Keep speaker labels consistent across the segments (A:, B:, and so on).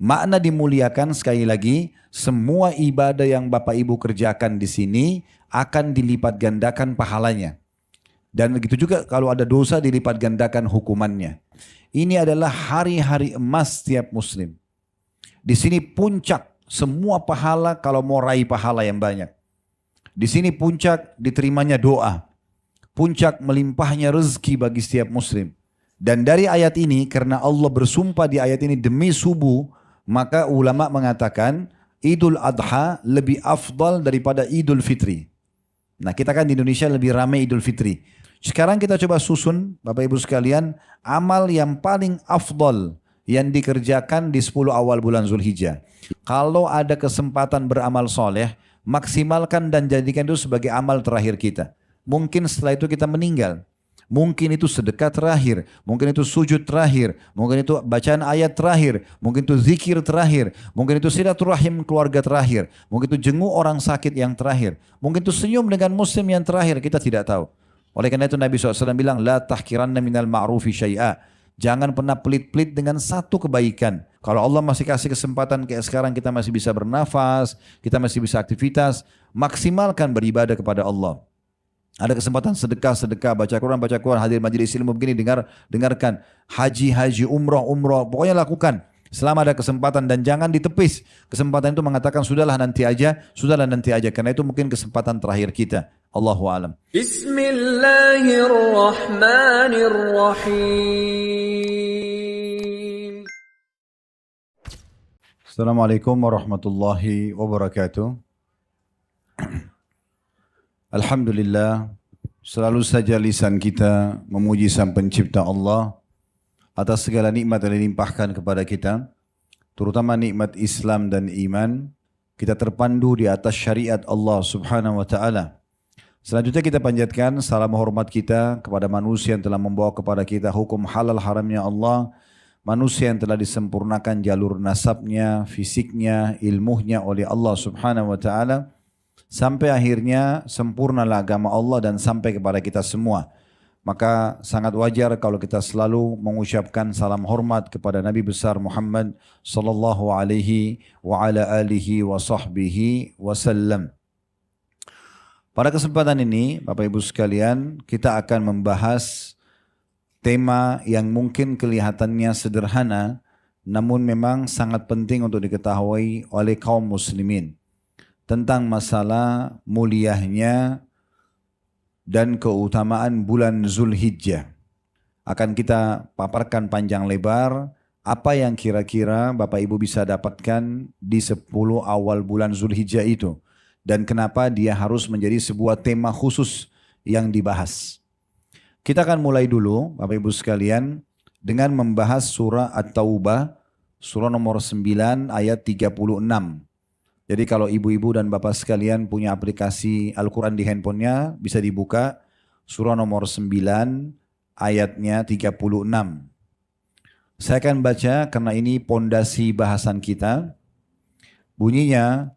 A: Makna dimuliakan sekali lagi, semua ibadah yang Bapak Ibu kerjakan di sini akan dilipat gandakan pahalanya. Dan begitu juga kalau ada dosa dilipat gandakan hukumannya. Ini adalah hari-hari emas setiap muslim. Di sini puncak semua pahala kalau mau raih pahala yang banyak. Di sini puncak diterimanya doa. Puncak melimpahnya rezeki bagi setiap muslim. Dan dari ayat ini, karena Allah bersumpah di ayat ini demi subuh, maka ulama mengatakan Idul Adha lebih afdal daripada Idul Fitri. Nah, kita kan di Indonesia lebih ramai Idul Fitri. Sekarang kita coba susun Bapak Ibu sekalian, amal yang paling afdal yang dikerjakan di 10 awal bulan Zulhijjah. Kalau ada kesempatan beramal soleh, maksimalkan dan jadikan itu sebagai amal terakhir kita. Mungkin setelah itu kita meninggal. Mungkin itu sedekah terakhir, mungkin itu sujud terakhir, mungkin itu bacaan ayat terakhir, mungkin itu zikir terakhir, mungkin itu silaturahim keluarga terakhir, mungkin itu jenguk orang sakit yang terakhir, mungkin itu senyum dengan muslim yang terakhir, kita tidak tahu. Oleh karena itu Nabi SAW bilang, la tahkiranna minal ma'rufi syai'a. Jangan pernah pelit-pelit dengan satu kebaikan. Kalau Allah masih kasih kesempatan kayak sekarang kita masih bisa bernafas, kita masih bisa aktivitas, maksimalkan beribadah kepada Allah. Ada kesempatan sedekah, baca Quran, hadir majelis ilmu begini, dengarkan. Haji, umroh, pokoknya lakukan. Selama ada kesempatan dan jangan ditepis. Kesempatan itu mengatakan sudahlah nanti aja. Karena itu mungkin kesempatan terakhir kita. Allahu a'lam. Bismillahirrahmanirrahim. Assalamualaikum warahmatullahi wabarakatuh. Alhamdulillah, selalu saja lisan kita memuji Sang Pencipta Allah atas segala nikmat yang dilimpahkan kepada kita, terutama nikmat Islam dan iman. Kita terpandu di atas syariat Allah Subhanahu wa taala. Selanjutnya kita panjatkan salam hormat kita kepada manusia yang telah membawa kepada kita hukum halal haramnya Allah, manusia yang telah disempurnakan jalur nasabnya, fisiknya, ilmunya oleh Allah Subhanahu wa taala. Sampai akhirnya sempurnalah agama Allah dan sampai kepada kita semua. Maka sangat wajar kalau kita selalu mengucapkan salam hormat kepada Nabi besar Muhammad sallallahu alaihi wa ala alihi wa sahbihi wasallam. Pada kesempatan ini Bapak Ibu sekalian, kita akan membahas tema yang mungkin kelihatannya sederhana, namun memang sangat penting untuk diketahui oleh kaum muslimin. Tentang masalah muliahnya dan keutamaan bulan Zulhijjah. Akan kita paparkan panjang lebar apa yang kira-kira Bapak Ibu bisa dapatkan di 10 awal bulan Zulhijjah itu. Dan kenapa dia harus menjadi sebuah tema khusus yang dibahas. Kita akan mulai dulu Bapak Ibu sekalian dengan membahas surah At-Taubah, surah nomor 9 ayat 36. Jadi kalau ibu-ibu dan bapak sekalian punya aplikasi Al-Quran di handphonenya, bisa dibuka surah nomor 9 ayatnya 36. Saya akan baca karena ini pondasi bahasan kita. Bunyinya,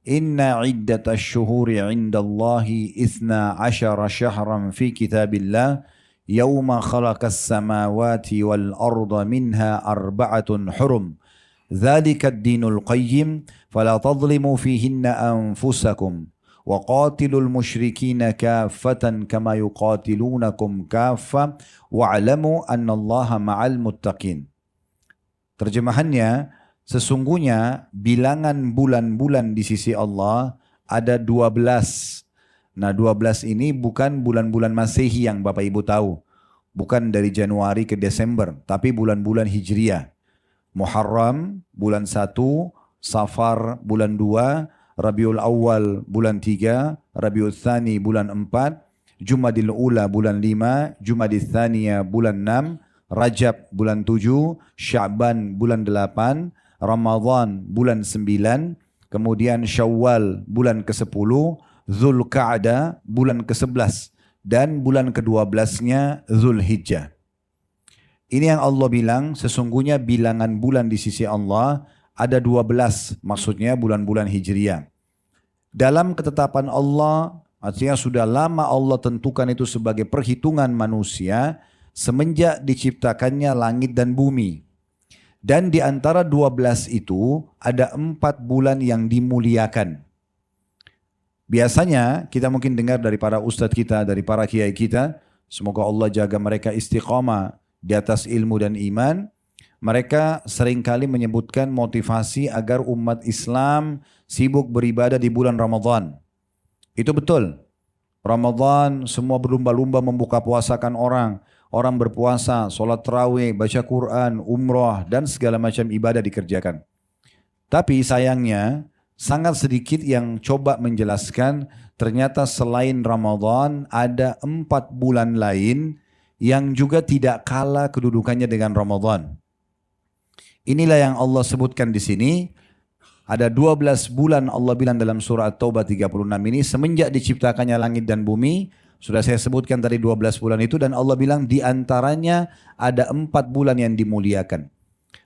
A: Inna iddatash syuhuri indallahi ithna asyara syahran fi kitabillah yawma khalaqas samawati wal arda minha arba'atun hurum. ذلك الدين القيم فلا تظلموا فيهن أنفسكم وقاتلوا المشركين كافة كما يقاتلونكم كافة واعلموا أن الله مع المتقين. Terjemahannya, sesungguhnya bilangan bulan-bulan di sisi Allah ada 12. Nah 12 ini bukan bulan-bulan Masehi yang Bapak Ibu tahu. Bukan dari Januari ke Desember, tapi bulan-bulan Hijriah. Muharram bulan 1, Safar bulan 2, Rabiul Awal bulan 3, Rabiul Tsani bulan 4, Jumadil Ula bulan 5, Jumadil Tsaniyah bulan 6, Rajab bulan 7, Sya'ban bulan 8, Ramadan bulan 9, kemudian Syawal bulan ke-10, Zulqa'dah bulan ke-11 dan bulan ke-12-nya Zulhijjah. Ini yang Allah bilang, sesungguhnya bilangan bulan di sisi Allah ada 12, maksudnya bulan-bulan Hijriah. Dalam ketetapan Allah, artinya sudah lama Allah tentukan itu sebagai perhitungan manusia semenjak diciptakannya langit dan bumi. Dan di antara 12 itu ada 4 bulan yang dimuliakan. Biasanya kita mungkin dengar dari para ustadz kita, dari para kiai kita, semoga Allah jaga mereka istiqamah di atas ilmu dan iman. Mereka seringkali menyebutkan motivasi agar umat Islam sibuk beribadah di bulan Ramadan. Itu betul. Ramadan semua berlumba-lumba membuka puasakan orang. Orang berpuasa, sholat tarawih, baca Quran, umrah, dan segala macam ibadah dikerjakan. Tapi sayangnya, sangat sedikit yang coba menjelaskan ternyata selain Ramadan ada 4 bulan lain yang juga tidak kalah kedudukannya dengan Ramadan. Inilah yang Allah sebutkan di sini. Ada 12 bulan Allah bilang dalam surah At-Taubah 36 ini, semenjak diciptakannya langit dan bumi. Sudah saya sebutkan tadi 12 bulan itu, dan Allah bilang di antaranya ada 4 bulan yang dimuliakan.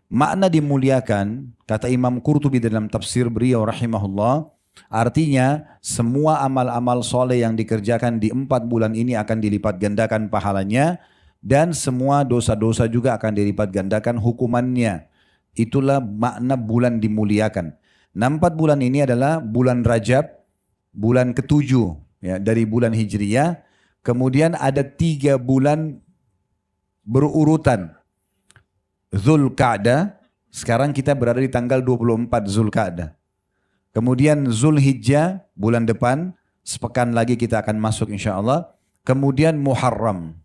A: Makna dimuliakan, kata Imam Qurtubi dalam tafsir beliau rahimahullah, artinya semua amal-amal soleh yang dikerjakan di 4 bulan ini akan dilipat gandakan pahalanya, dan semua dosa-dosa juga akan dilipat gandakan hukumannya. Itulah makna bulan dimuliakan. 4 bulan ini adalah bulan Rajab, bulan ke-7 ya, dari bulan Hijriyah. Kemudian ada 3 bulan berurutan. Zulqa'dah, sekarang kita berada di tanggal 24 Zulqa'dah. Kemudian Zulhijjah, bulan depan, sepekan lagi kita akan masuk insya Allah. Kemudian Muharram.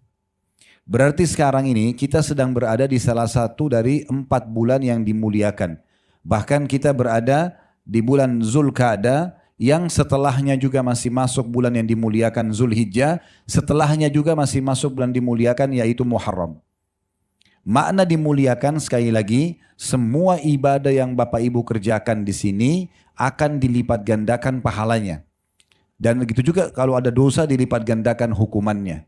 A: Berarti sekarang ini kita sedang berada di salah satu dari 4 bulan yang dimuliakan. Bahkan kita berada di bulan Zulqa'dah, yang setelahnya juga masih masuk bulan yang dimuliakan Zulhijjah, setelahnya juga masih masuk bulan dimuliakan yaitu Muharram. Makna dimuliakan sekali lagi, semua ibadah yang Bapak Ibu kerjakan di sini akan dilipat gandakan pahalanya. Dan begitu juga kalau ada dosa dilipat gandakan hukumannya.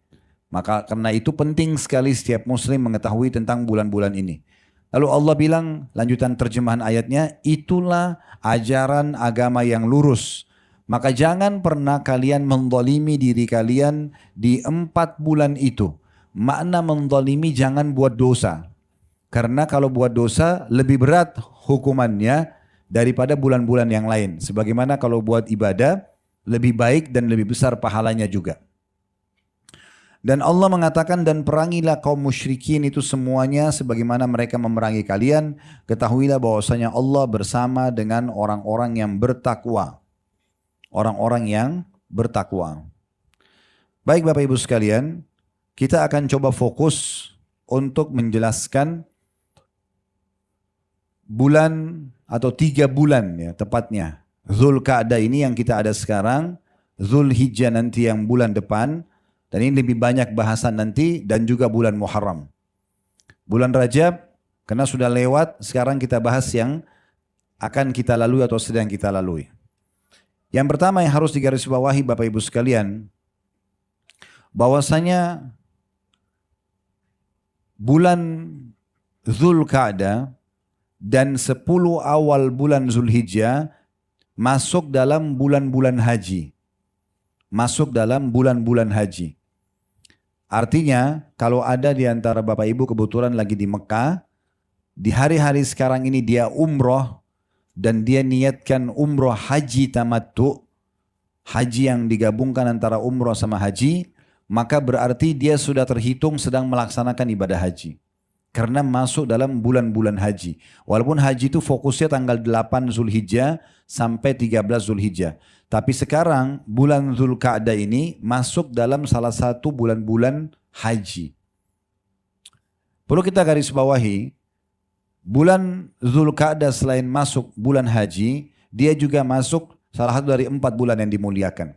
A: Maka karena itu penting sekali setiap muslim mengetahui tentang bulan-bulan ini. Lalu Allah bilang, lanjutan terjemahan ayatnya, itulah ajaran agama yang lurus. Maka jangan pernah kalian menzalimi diri kalian di 4 bulan itu. Makna menzalimi jangan buat dosa. Karena kalau buat dosa lebih berat hukumannya daripada bulan-bulan yang lain. Sebagaimana kalau buat ibadah lebih baik dan lebih besar pahalanya juga. Dan Allah mengatakan, dan perangilah kaum musyrikin itu semuanya sebagaimana mereka memerangi kalian. Ketahuilah bahwasanya Allah bersama dengan orang-orang yang bertakwa. Orang-orang yang bertakwa. Baik Bapak Ibu sekalian, kita akan coba fokus untuk menjelaskan bulan atau 3 bulan ya tepatnya. Zulqa'dah ini yang kita ada sekarang, Zulhijjah nanti yang bulan depan, dan ini lebih banyak bahasan nanti, dan juga bulan Muharram. Bulan Rajab, karena sudah lewat, sekarang kita bahas yang akan kita lalui atau sedang kita lalui. Yang pertama yang harus digarisbawahi Bapak Ibu sekalian, bahwasanya bulan Zulqa'dah dan 10 awal bulan Zulhijjah masuk dalam bulan-bulan haji. Masuk dalam bulan-bulan haji. Artinya kalau ada di antara Bapak Ibu kebetulan lagi di Mekah, di hari-hari sekarang ini dia umroh dan dia niatkan umroh haji tamattu, haji yang digabungkan antara umroh sama haji, maka berarti dia sudah terhitung sedang melaksanakan ibadah haji. Karena masuk dalam bulan-bulan haji. Walaupun haji itu fokusnya tanggal 8 Zulhijjah sampai 13 Zulhijjah. Tapi sekarang bulan Zulqa'dah ini masuk dalam salah satu bulan-bulan haji. Perlu kita garis bawahi, bulan Zulqa'dah selain masuk bulan haji, dia juga masuk salah satu dari 4 bulan yang dimuliakan.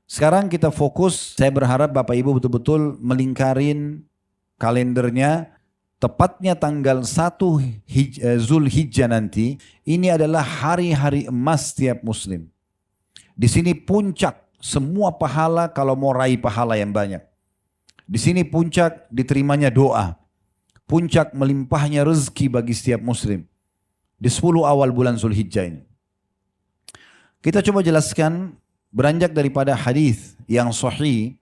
A: Sekarang kita fokus, saya berharap Bapak Ibu betul-betul melingkarin kalendernya. Tepatnya tanggal 1 Zulhijjah nanti, ini adalah hari-hari emas setiap muslim. Di sini puncak semua pahala kalau mau raih pahala yang banyak. Di sini puncak diterimanya doa. Puncak melimpahnya rezeki bagi setiap muslim. Di 10 awal bulan Zulhijjah ini. Kita coba jelaskan beranjak daripada hadis yang sahih.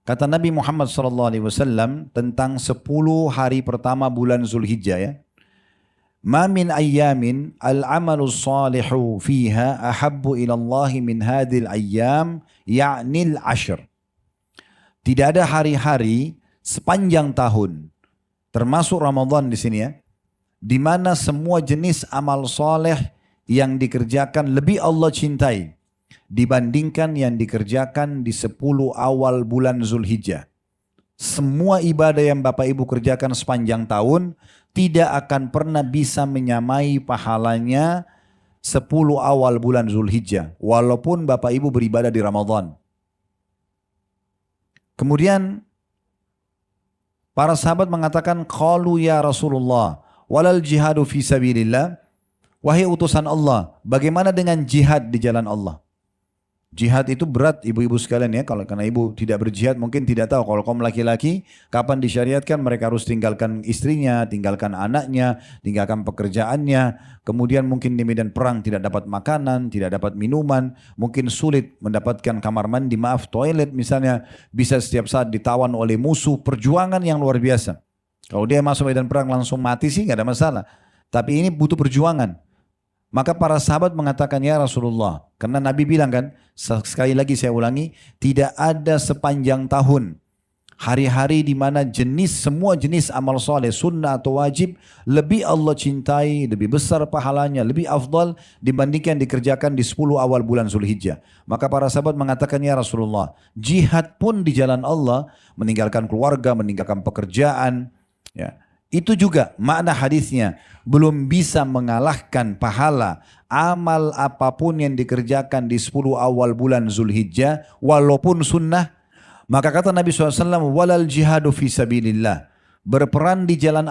A: Kata Nabi Muhammad SAW tentang 10 hari pertama bulan Zulhijjah ya. Ma min ayyamin al-amalu salihu fiha ahabbu ila Allah min hadhil ayyam ya'nil ashr. Tidak ada hari-hari sepanjang tahun, termasuk Ramadan di sini ya, di mana semua jenis amal soleh yang dikerjakan lebih Allah cintai dibandingkan yang dikerjakan di 10 awal bulan Zulhijjah. Semua ibadah yang Bapak Ibu kerjakan sepanjang tahun tidak akan pernah bisa menyamai pahalanya 10 awal bulan Zulhijjah, walaupun Bapak Ibu beribadah di Ramadan. Kemudian para sahabat mengatakan, qalu ya Rasulullah walal jihadu fi sabilillah. Wahai utusan Allah, bagaimana dengan jihad di jalan Allah? Jihad itu berat ibu-ibu sekalian ya. Karena ibu tidak berjihad mungkin tidak tahu. Kalau kaum laki-laki kapan disyariatkan mereka harus tinggalkan istrinya, tinggalkan anaknya, tinggalkan pekerjaannya. Kemudian mungkin di medan perang tidak dapat makanan, tidak dapat minuman. Mungkin sulit mendapatkan kamar mandi, toilet misalnya. Bisa setiap saat ditawan oleh musuh. Perjuangan yang luar biasa. Kalau dia masuk medan perang langsung mati sih nggak ada masalah. Tapi ini butuh perjuangan. Maka para sahabat mengatakan, ya Rasulullah, karena Nabi bilang kan, sekali lagi saya ulangi, tidak ada sepanjang tahun hari-hari di mana semua jenis amal soleh, sunnah atau wajib lebih Allah cintai, lebih besar pahalanya, lebih afdal dibandingkan dikerjakan di 10 awal bulan Zulhijjah. Maka para sahabat mengatakan, ya Rasulullah, jihad pun di jalan Allah, meninggalkan keluarga, meninggalkan pekerjaan, ya. Itu juga makna hadisnya belum bisa mengalahkan pahala amal apapun yang dikerjakan di 10 awal bulan Zulhijjah walaupun sunnah. Maka kata Nabi SAW, walal jihadu fi sabilillah, berperan di jalan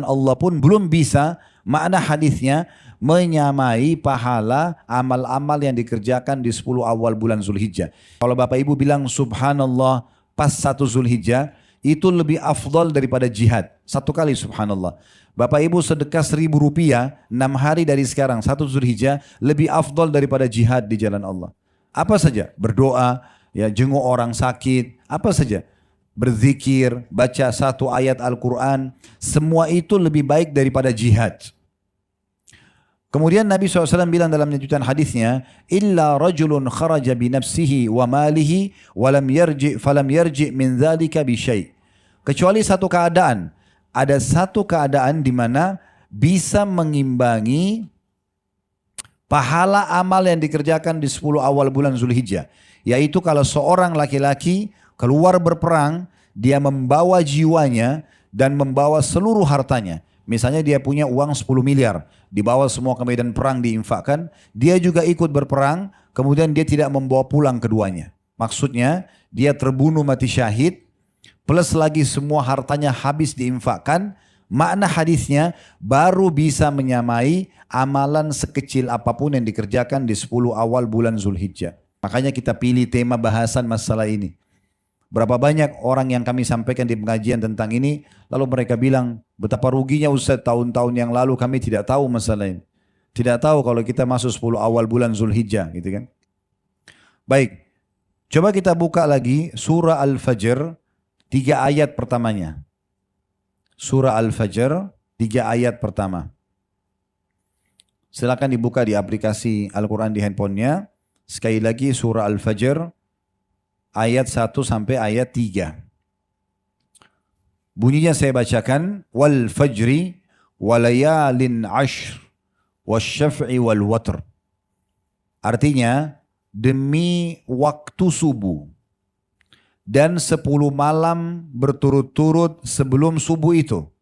A: Allah pun belum bisa makna hadisnya menyamai pahala amal-amal yang dikerjakan di 10 awal bulan Zulhijjah. Kalau Bapak Ibu bilang subhanallah pas 1 Zulhijjah, itu lebih afdal daripada jihad. 1 kali subhanallah. Bapak Ibu sedekah 1.000 rupiah 6 hari dari sekarang 1 Zulhijjah lebih afdal daripada jihad di jalan Allah. Apa saja? Berdoa, ya, jenguk orang sakit, apa saja? Berzikir, baca 1 ayat Al-Quran, semua itu lebih baik daripada jihad. Kemudian Nabi SAW bilang dalam lanjutan hadisnya, illa rajulun kharaja binafsihi wa malihi falam yarji min dzalika bi syai'. Kecuali satu keadaan, ada satu keadaan di mana bisa mengimbangi pahala amal yang dikerjakan di 10 awal bulan Zulhijjah, yaitu kalau seorang laki-laki keluar berperang, dia membawa jiwanya dan membawa seluruh hartanya. Misalnya dia punya uang 10 miliar, dibawa semua ke medan perang diinfakkan, dia juga ikut berperang, kemudian dia tidak membawa pulang keduanya. Maksudnya dia terbunuh mati syahid, plus lagi semua hartanya habis diinfakkan, makna hadisnya baru bisa menyamai amalan sekecil apapun yang dikerjakan di 10 awal bulan Zulhijjah. Makanya kita pilih tema bahasan masalah ini. Berapa banyak orang yang kami sampaikan di pengajian tentang ini, lalu mereka bilang, betapa ruginya Ustaz, tahun-tahun yang lalu kami tidak tahu masalah ini. Tidak tahu kalau kita masuk 10 awal bulan Zulhijjah, gitu kan. Baik, coba kita buka lagi surah Al-Fajr, 3 ayat pertamanya. Surah Al-Fajr, 3 ayat pertama. Silakan dibuka di aplikasi Al-Quran di handphonenya. Sekali lagi surah Al-Fajr, ayat 1 sampai ayat 3. Bunyinya saya bacakan, wal fajri walayalin ashr wasyaf'i wal watr. Artinya demi waktu subuh dan 10 malam berturut-turut sebelum subuh itu,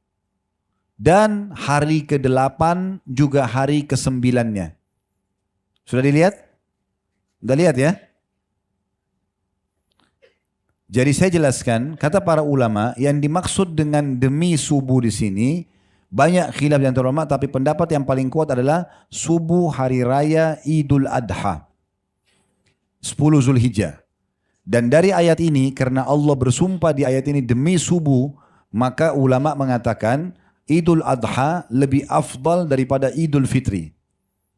A: dan hari ke-8 juga hari ke-9-nya. Sudah dilihat? Sudah lihat ya? Jadi saya jelaskan, kata para ulama, yang dimaksud dengan demi subuh di sini banyak khilaf di antara ulama, tapi pendapat yang paling kuat adalah subuh hari raya Idul Adha, 10 Zulhijjah. Dan dari ayat ini, karena Allah bersumpah di ayat ini demi subuh, maka ulama mengatakan Idul Adha lebih afdal daripada Idul Fitri.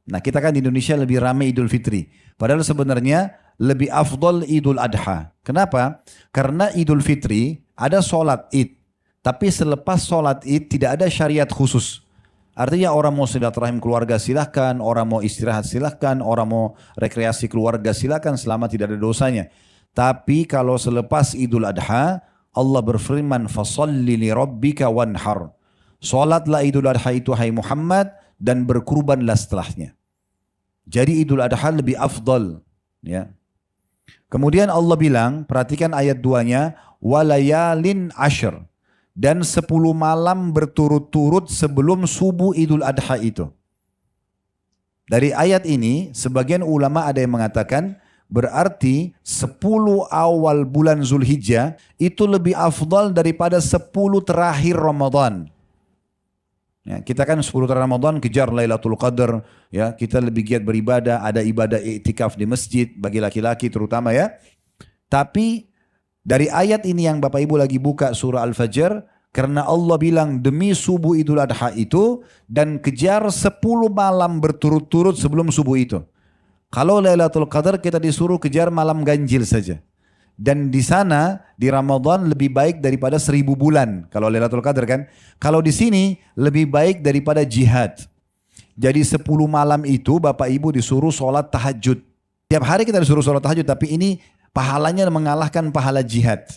A: Nah, kita kan di Indonesia lebih ramai Idul Fitri, padahal sebenarnya lebih afdal Idul Adha. Kenapa? Karena Idul Fitri ada sholat Id, tapi selepas sholat Id tidak ada syariat khusus. Artinya orang mau silaturahim keluarga silahkan, orang mau istirahat silahkan, orang mau rekreasi keluarga silahkan selama tidak ada dosanya. Tapi kalau selepas Idul Adha, Allah berfirman, "Fasalli li rabbika wanhar." Salatlah Idul Adha itu hai Muhammad dan berkurbanlah setelahnya. Jadi Idul Adha lebih afdal, ya. Kemudian Allah bilang, perhatikan ayat 2-nya, walayalin ashr. Dan 10 malam berturut-turut sebelum subuh Idul Adha itu. Dari ayat ini, sebagian ulama ada yang mengatakan, berarti 10 awal bulan Zulhijjah itu lebih afdal daripada 10 terakhir Ramadan. Ya, kita kan 10 terakhir Ramadan kejar Lailatul Qadar, ya, kita lebih giat beribadah, ada ibadah iktikaf di masjid bagi laki-laki terutama ya. Tapi dari ayat ini yang Bapak Ibu lagi buka surah Al-Fajr, karena Allah bilang demi subuh Idul Adha itu dan kejar 10 malam berturut-turut sebelum subuh itu. Kalau Lailatul Qadar kita disuruh kejar malam ganjil saja. Dan di sana di Ramadan lebih baik daripada 1000 bulan kalau Lailatul Qadar kan. Kalau di sini lebih baik daripada jihad. Jadi 10 malam itu Bapak Ibu disuruh sholat tahajud. Tiap hari kita disuruh sholat tahajud, tapi ini pahalanya mengalahkan pahala jihad.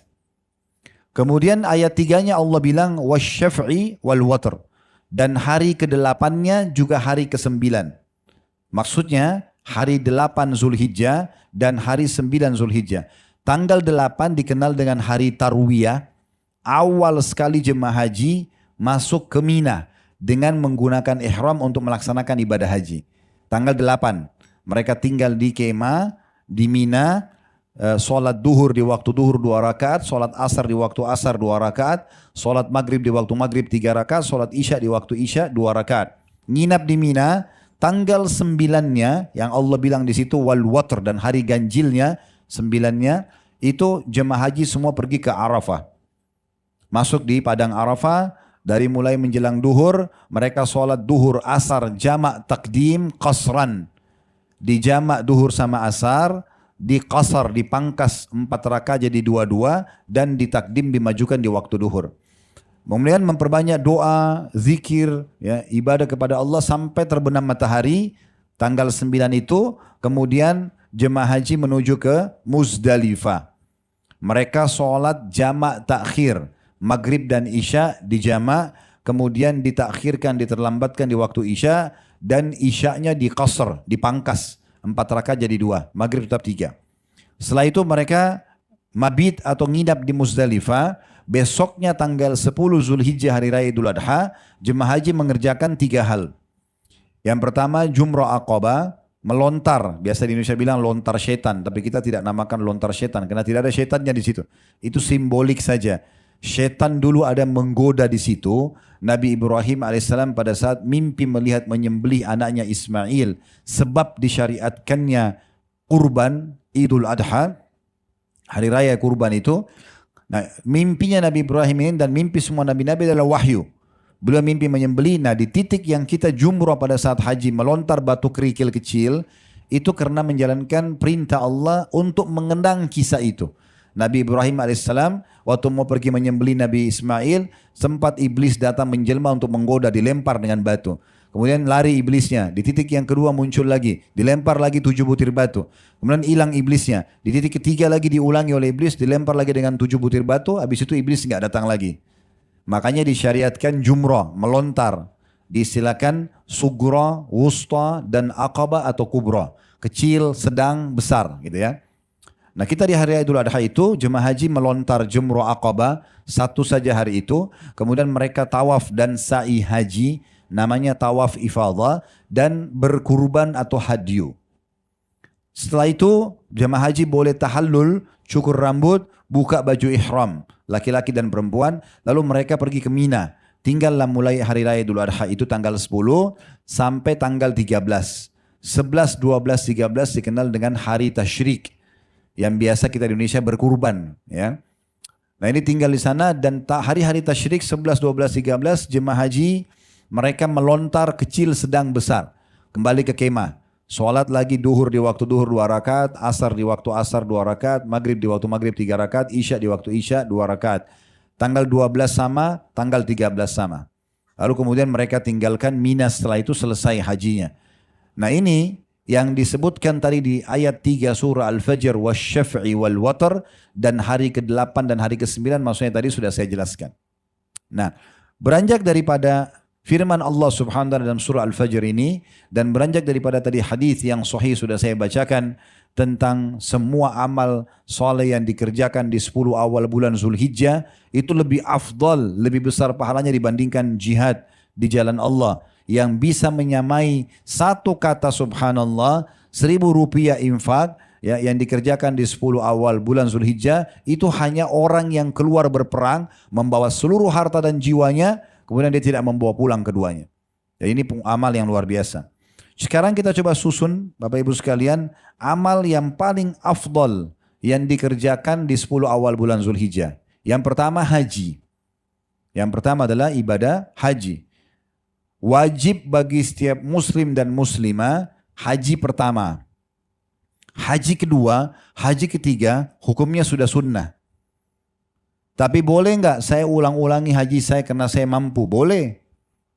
A: Kemudian ayat 3-nya Allah bilang wasyaf'i wal watr. Dan hari ke-8-nya juga hari ke-9. Maksudnya hari 8 Zulhijjah dan hari 9 Zulhijjah. Tanggal 8 dikenal dengan hari Tarwiyah. Awal sekali jemaah haji masuk ke Mina dengan menggunakan ihram untuk melaksanakan ibadah haji. Tanggal 8 mereka tinggal di kemah di Mina. Sholat duhur di waktu duhur 2 rakaat, sholat asar di waktu asar 2 rakaat, sholat maghrib di waktu maghrib 3 rakaat, sholat isya di waktu isya 2 rakaat. Nginap di Mina, tanggal 9-nya yang Allah bilang di situ wal watr dan hari ganjilnya 9-nya itu jemaah haji semua pergi ke Arafah. Masuk di padang Arafah, dari mulai menjelang duhur mereka sholat duhur asar jamak takdim qasran. Di jamak duhur sama asar, di qasar dipangkas 4 rakaat jadi 2-2 dan ditakdim dimajukan di waktu duhur. Kemudian memperbanyak doa, zikir, ya, ibadah kepada Allah sampai terbenam matahari tanggal 9 itu. Kemudian jemaah haji menuju ke Muzdalifah. Mereka sholat jamak takhir, maghrib dan isya di jamak, kemudian ditakhirkan, diterlambatkan di waktu isya, dan isyanya di qasar, dipangkas. 4 rakaat jadi 2, maghrib tetap 3. Setelah itu mereka mabit atau nginap di Muzdalifah. Besoknya tanggal 10 Zulhijjah hari raya Idul Adha, jemaah haji mengerjakan 3 hal. Yang pertama jumrah aqabah, melontar. Biasa di Indonesia bilang lontar setan, tapi kita tidak namakan lontar setan karena tidak ada setannya di situ. Itu simbolik saja. Setan dulu ada menggoda di situ. Nabi Ibrahim alaihissalam pada saat mimpi melihat menyembelih anaknya Ismail sebab disyariatkannya kurban Idul Adha, hari raya kurban itu. Nah, mimpinya Nabi Ibrahim ini dan mimpi semua nabi-nabi adalah wahyu. Beliau mimpi menyembelih. Nah, di titik yang kita jumrah pada saat haji melontar batu kerikil kecil itu karena menjalankan perintah Allah untuk mengenang kisah itu. Nabi Ibrahim alaihissalam waktu mau pergi menyembelih Nabi Ismail, sempat iblis datang menjelma untuk menggoda, dilempar dengan batu. Kemudian lari iblisnya, di titik yang kedua muncul lagi, dilempar lagi 7 butir batu. Kemudian hilang iblisnya, di titik ketiga lagi diulangi oleh iblis, dilempar lagi dengan 7 butir batu, habis itu iblis nggak datang lagi. Makanya disyariatkan jumrah, melontar. Disilakan sugra, wusta, dan aqabah atau kubra. Kecil, sedang, besar gitu ya. Nah, kita di hari Idul Adha itu jemaah haji melontar jumrah aqabah satu saja hari itu. Kemudian mereka tawaf dan sa'i haji, namanya tawaf ifadah, dan berkurban atau hadyu. Setelah itu jemaah haji boleh tahallul, cukur rambut, buka baju ihram, laki-laki dan perempuan. Lalu mereka pergi ke Mina. Tinggallah mulai hari raya Idul Adha itu tanggal 10 sampai tanggal 13. 11, 12, 13 dikenal dengan hari tasyrik, yang biasa kita di Indonesia berkurban, ya. Nah, ini tinggal di sana dan hari-hari tasyrik 11, 12, 13 jemaah haji mereka melontar kecil, sedang, besar. Kembali ke kemah. Sholat lagi duhur di waktu duhur 2 rakaat, asar di waktu asar 2 rakaat, maghrib di waktu maghrib 3 rakaat, isya di waktu isya 2 rakaat. Tanggal 12 sama, tanggal 13 sama. Lalu kemudian mereka tinggalkan Mina setelah itu selesai hajinya. Nah ini yang disebutkan tadi di ayat 3 surah Al-Fajr wasyaf'i wal watar dan hari ke-8 dan hari ke-9 maksudnya tadi sudah saya jelaskan. Nah, beranjak daripada firman Allah Subhanahu wa taala dalam surah Al-Fajr ini dan beranjak daripada tadi hadis yang sahih sudah saya bacakan tentang semua amal soleh yang dikerjakan di 10 awal bulan Zulhijjah itu lebih afdal, lebih besar pahalanya dibandingkan jihad di jalan Allah. Yang bisa menyamai satu kata subhanallah, 1.000 rupiah infak ya, yang dikerjakan di 10 awal bulan Zulhijjah itu hanya orang yang keluar berperang membawa seluruh harta dan jiwanya kemudian dia tidak membawa pulang keduanya. Jadi ini amal yang luar biasa. Sekarang kita coba susun Bapak Ibu sekalian amal yang paling afdal yang dikerjakan di 10 awal bulan Zulhijjah. Yang pertama haji. Yang pertama adalah ibadah haji. Wajib bagi setiap muslim dan muslimah haji pertama. Haji kedua, haji ketiga hukumnya sudah sunnah. Tapi boleh nggak saya ulang-ulangi haji saya karena saya mampu? Boleh,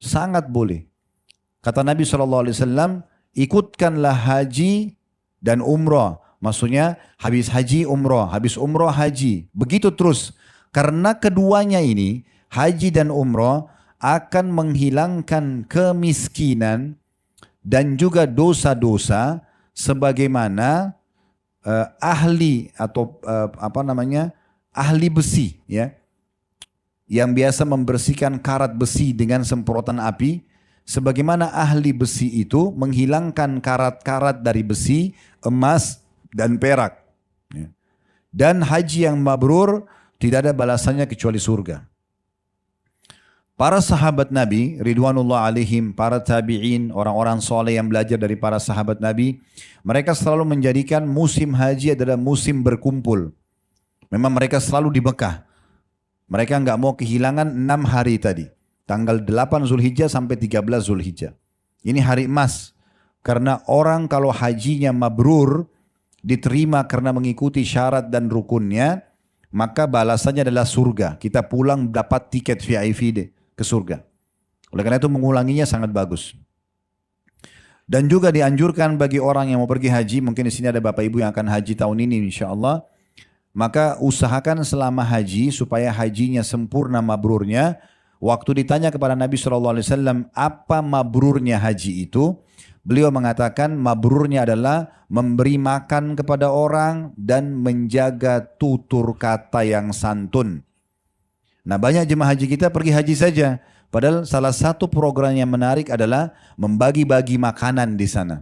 A: sangat boleh. Kata Nabi SAW, ikutkanlah haji dan umrah. Maksudnya habis haji umrah, habis umrah haji. Begitu terus. Karena keduanya ini, haji dan umrah, akan menghilangkan kemiskinan dan juga dosa-dosa sebagaimana ahli atau ahli besi ya yang biasa membersihkan karat besi dengan semprotan api, sebagaimana ahli besi itu menghilangkan karat-karat dari besi, emas dan perak ya. Dan haji yang mabrur tidak ada balasannya kecuali surga. Para sahabat Nabi, ridwanullah alaihim, para tabi'in, orang-orang soleh yang belajar dari para sahabat Nabi, mereka selalu menjadikan musim haji adalah musim berkumpul. Memang mereka selalu di Mekah. Mereka nggak mau kehilangan 6 hari tadi. Tanggal 8 Zulhijjah sampai 13 Zulhijjah. Ini hari emas. Karena orang kalau hajinya mabrur, diterima karena mengikuti syarat dan rukunnya, maka balasannya adalah surga. Kita pulang dapat tiket VIP deh ke surga. Oleh karena itu mengulanginya sangat bagus. Dan juga dianjurkan bagi orang yang mau pergi haji, mungkin di sini ada Bapak Ibu yang akan haji tahun ini insya-Allah, maka usahakan selama haji supaya hajinya sempurna mabrurnya. Waktu ditanya kepada Nabi SAW, apa mabrurnya haji itu? Beliau mengatakan mabrurnya adalah memberi makan kepada orang dan menjaga tutur kata yang santun. Nah banyak jemaah haji kita pergi haji saja. Padahal salah satu program yang menarik adalah membagi-bagi makanan di sana.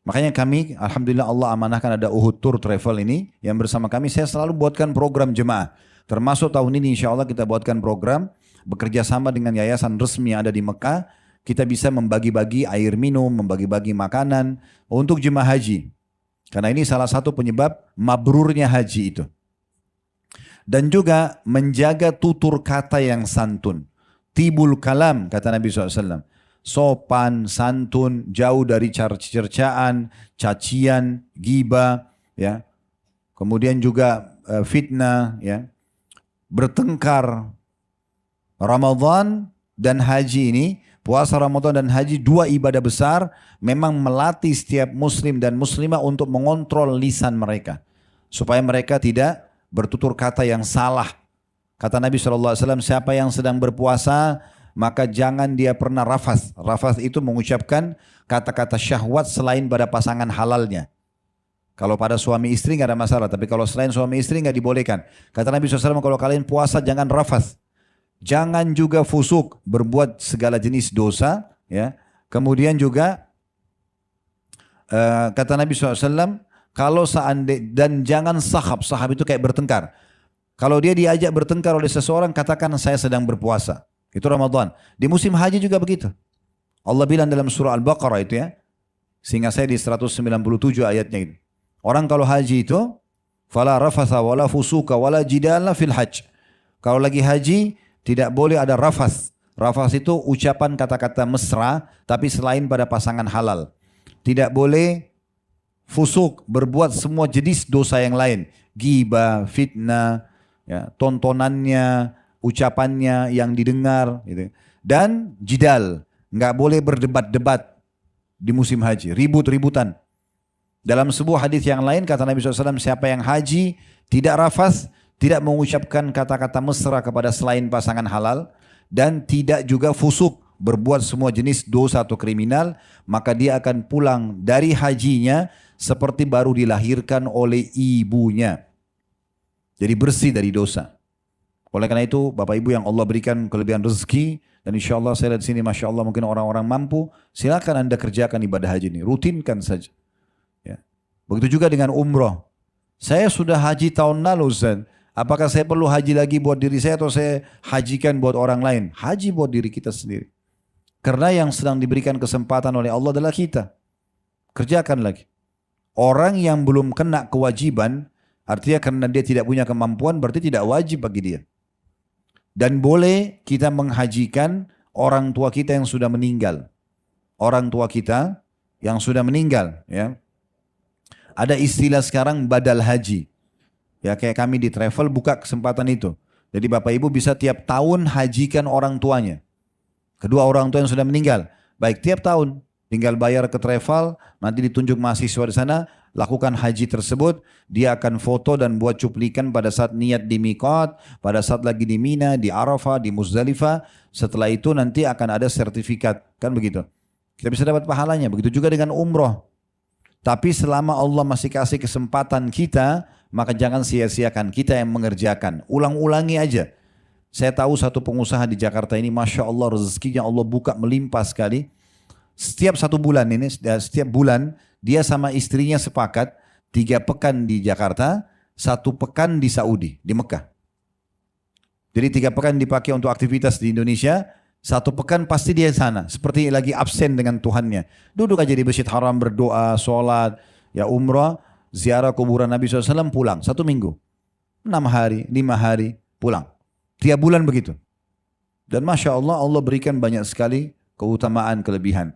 A: Makanya kami, alhamdulillah Allah amanahkan ada Uhud Tour Travel ini. Yang bersama kami saya selalu buatkan program jemaah. Termasuk tahun ini insya Allah kita buatkan program. Bekerja sama dengan yayasan resmi yang ada di Mekah. Kita bisa membagi-bagi air minum, membagi-bagi makanan untuk jemaah haji. Karena ini salah satu penyebab mabrurnya haji itu. Dan juga menjaga tutur kata yang santun. Tibul kalam kata Nabi SAW. Sopan, santun, jauh dari cercaan, cacian, ghibah, ya. Kemudian juga fitnah, ya. Bertengkar. Ramadan dan haji ini, puasa Ramadan dan haji, dua ibadah besar, memang melatih setiap muslim dan muslimah untuk mengontrol lisan mereka. Supaya mereka tidak bertutur kata yang salah. Kata Nabi SAW, siapa yang sedang berpuasa, maka jangan dia pernah rafas. Rafas itu mengucapkan kata-kata syahwat selain pada pasangan halalnya. Kalau pada suami istri nggak ada masalah, tapi kalau selain suami istri nggak dibolehkan. Kata Nabi SAW, kalau kalian puasa jangan rafas. Jangan juga fusuk, berbuat segala jenis dosa. Ya. Kemudian juga kata Nabi SAW, kalau seandainya, dan jangan sahab. Sahab itu kayak bertengkar. Kalau dia diajak bertengkar oleh seseorang, katakan saya sedang berpuasa. Itu Ramadan. Di musim haji juga begitu. Allah bilang dalam surah Al-Baqarah itu ya. Sehingga saya di 197 ayatnya itu. Orang kalau haji itu, fala rafatha wala fusuka wala jidala fil hajj. Kalau lagi haji, tidak boleh ada rafas. Rafas itu ucapan kata-kata mesra, tapi selain pada pasangan halal. Tidak boleh fusuk, berbuat semua jenis dosa yang lain. Ghibah, fitnah, ya, tontonannya, ucapannya yang didengar. Gitu. Dan jidal, nggak boleh berdebat-debat di musim haji, ribut-ributan. Dalam sebuah hadis yang lain kata Nabi SAW, siapa yang haji tidak rafas, tidak mengucapkan kata-kata mesra kepada selain pasangan halal, dan tidak juga fusuk, berbuat semua jenis dosa atau kriminal, maka dia akan pulang dari hajinya seperti baru dilahirkan oleh ibunya. Jadi bersih dari dosa. Oleh karena itu Bapak Ibu yang Allah berikan kelebihan rezeki, dan insya Allah saya lihat di sini Masya Allah mungkin orang-orang mampu, silakan Anda kerjakan ibadah haji ini, rutinkan saja. Ya. Begitu juga dengan umroh. Saya sudah haji tahun lalu Ustaz. Apakah saya perlu haji lagi buat diri saya atau saya hajikan buat orang lain? Haji buat diri kita sendiri. Karena yang sedang diberikan kesempatan oleh Allah adalah kita. Kerjakan lagi. Orang yang belum kena kewajiban, artinya karena dia tidak punya kemampuan, berarti tidak wajib bagi dia. Dan boleh kita menghajikan orang tua kita yang sudah meninggal. Orang tua kita yang sudah meninggal. Ya. Ada istilah sekarang badal haji. Ya kayak kami di travel buka kesempatan itu. Jadi Bapak Ibu bisa tiap tahun hajikan orang tuanya. Kedua orang tua yang sudah meninggal. Baik tiap tahun. Tinggal bayar ke travel. Nanti ditunjuk mahasiswa di sana. Lakukan haji tersebut. Dia akan foto dan buat cuplikan pada saat niat di Miqat. Pada saat lagi di Mina, di Arafah, di Muzdalifah. Setelah itu nanti akan ada sertifikat. Kan begitu. Kita bisa dapat pahalanya. Begitu juga dengan umroh. Tapi selama Allah masih kasih kesempatan kita, maka jangan sia-siakan, kita yang mengerjakan. Ulang-ulangi aja. Saya tahu satu pengusaha di Jakarta ini, Masya Allah rezekinya Allah buka melimpah sekali. Setiap satu bulan ini, setiap bulan dia sama istrinya sepakat 3 pekan di Jakarta, 1 pekan di Saudi, di Mekah. Jadi 3 pekan dipakai untuk aktivitas di Indonesia, 1 pekan pasti dia sana. Seperti lagi absen dengan Tuhannya. Duduk aja di Masjid Haram berdoa, sholat, ya umrah, ziarah kuburan Nabi SAW, pulang 1 minggu. 6 hari, 5 hari, pulang. Tiap bulan begitu. Dan Masya Allah, Allah berikan banyak sekali keutamaan, kelebihan.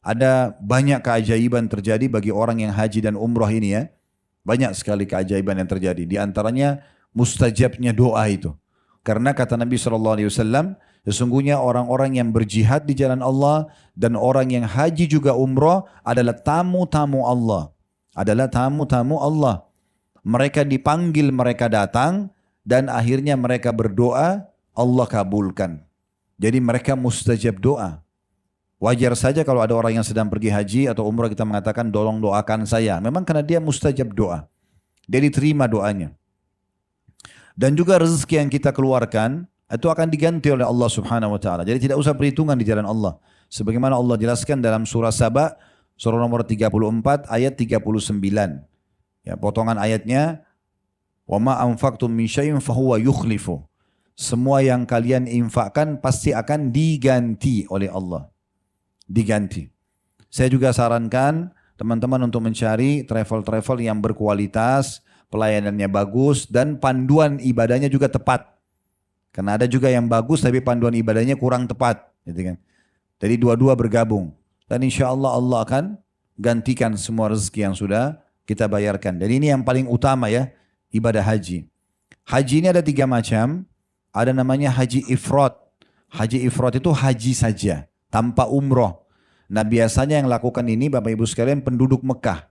A: Ada banyak keajaiban terjadi bagi orang yang haji dan umrah ini ya. Banyak sekali keajaiban yang terjadi. Di antaranya mustajabnya doa itu. Karena kata Nabi SAW, sesungguhnya orang-orang yang berjihad di jalan Allah dan orang yang haji juga umrah adalah tamu-tamu Allah. Adalah tamu-tamu Allah. Mereka dipanggil, mereka datang dan akhirnya mereka berdoa, Allah kabulkan. Jadi mereka mustajab doa. Wajar saja kalau ada orang yang sedang pergi haji atau umrah kita mengatakan tolong doakan saya. Memang karena dia mustajab doa. Dia diterima doanya. Dan juga rezeki yang kita keluarkan itu akan diganti oleh Allah Subhanahu wa taala. Jadi tidak usah perhitungan di jalan Allah. Sebagaimana Allah jelaskan dalam surah Saba, surah nomor 34 ayat 39. Ya, potongan ayatnya, "Wa ma anfaqtum min syai'in fahuwa yukhlifu." Semua yang kalian infakkan pasti akan diganti oleh Allah. Diganti. Saya juga sarankan teman-teman untuk mencari travel-travel yang berkualitas, pelayanannya bagus, dan panduan ibadahnya juga tepat. Karena ada juga yang bagus tapi panduan ibadahnya kurang tepat. Gitu kan. Jadi dua-dua bergabung. Dan insya Allah Allah akan gantikan semua rezeki yang sudah kita bayarkan. Dan ini yang paling utama ya, ibadah haji. Haji ini ada 3 macam. Ada namanya haji ifrad. Haji ifrad itu haji saja, tanpa umroh. Nah biasanya yang lakukan ini Bapak Ibu sekalian penduduk Mekah.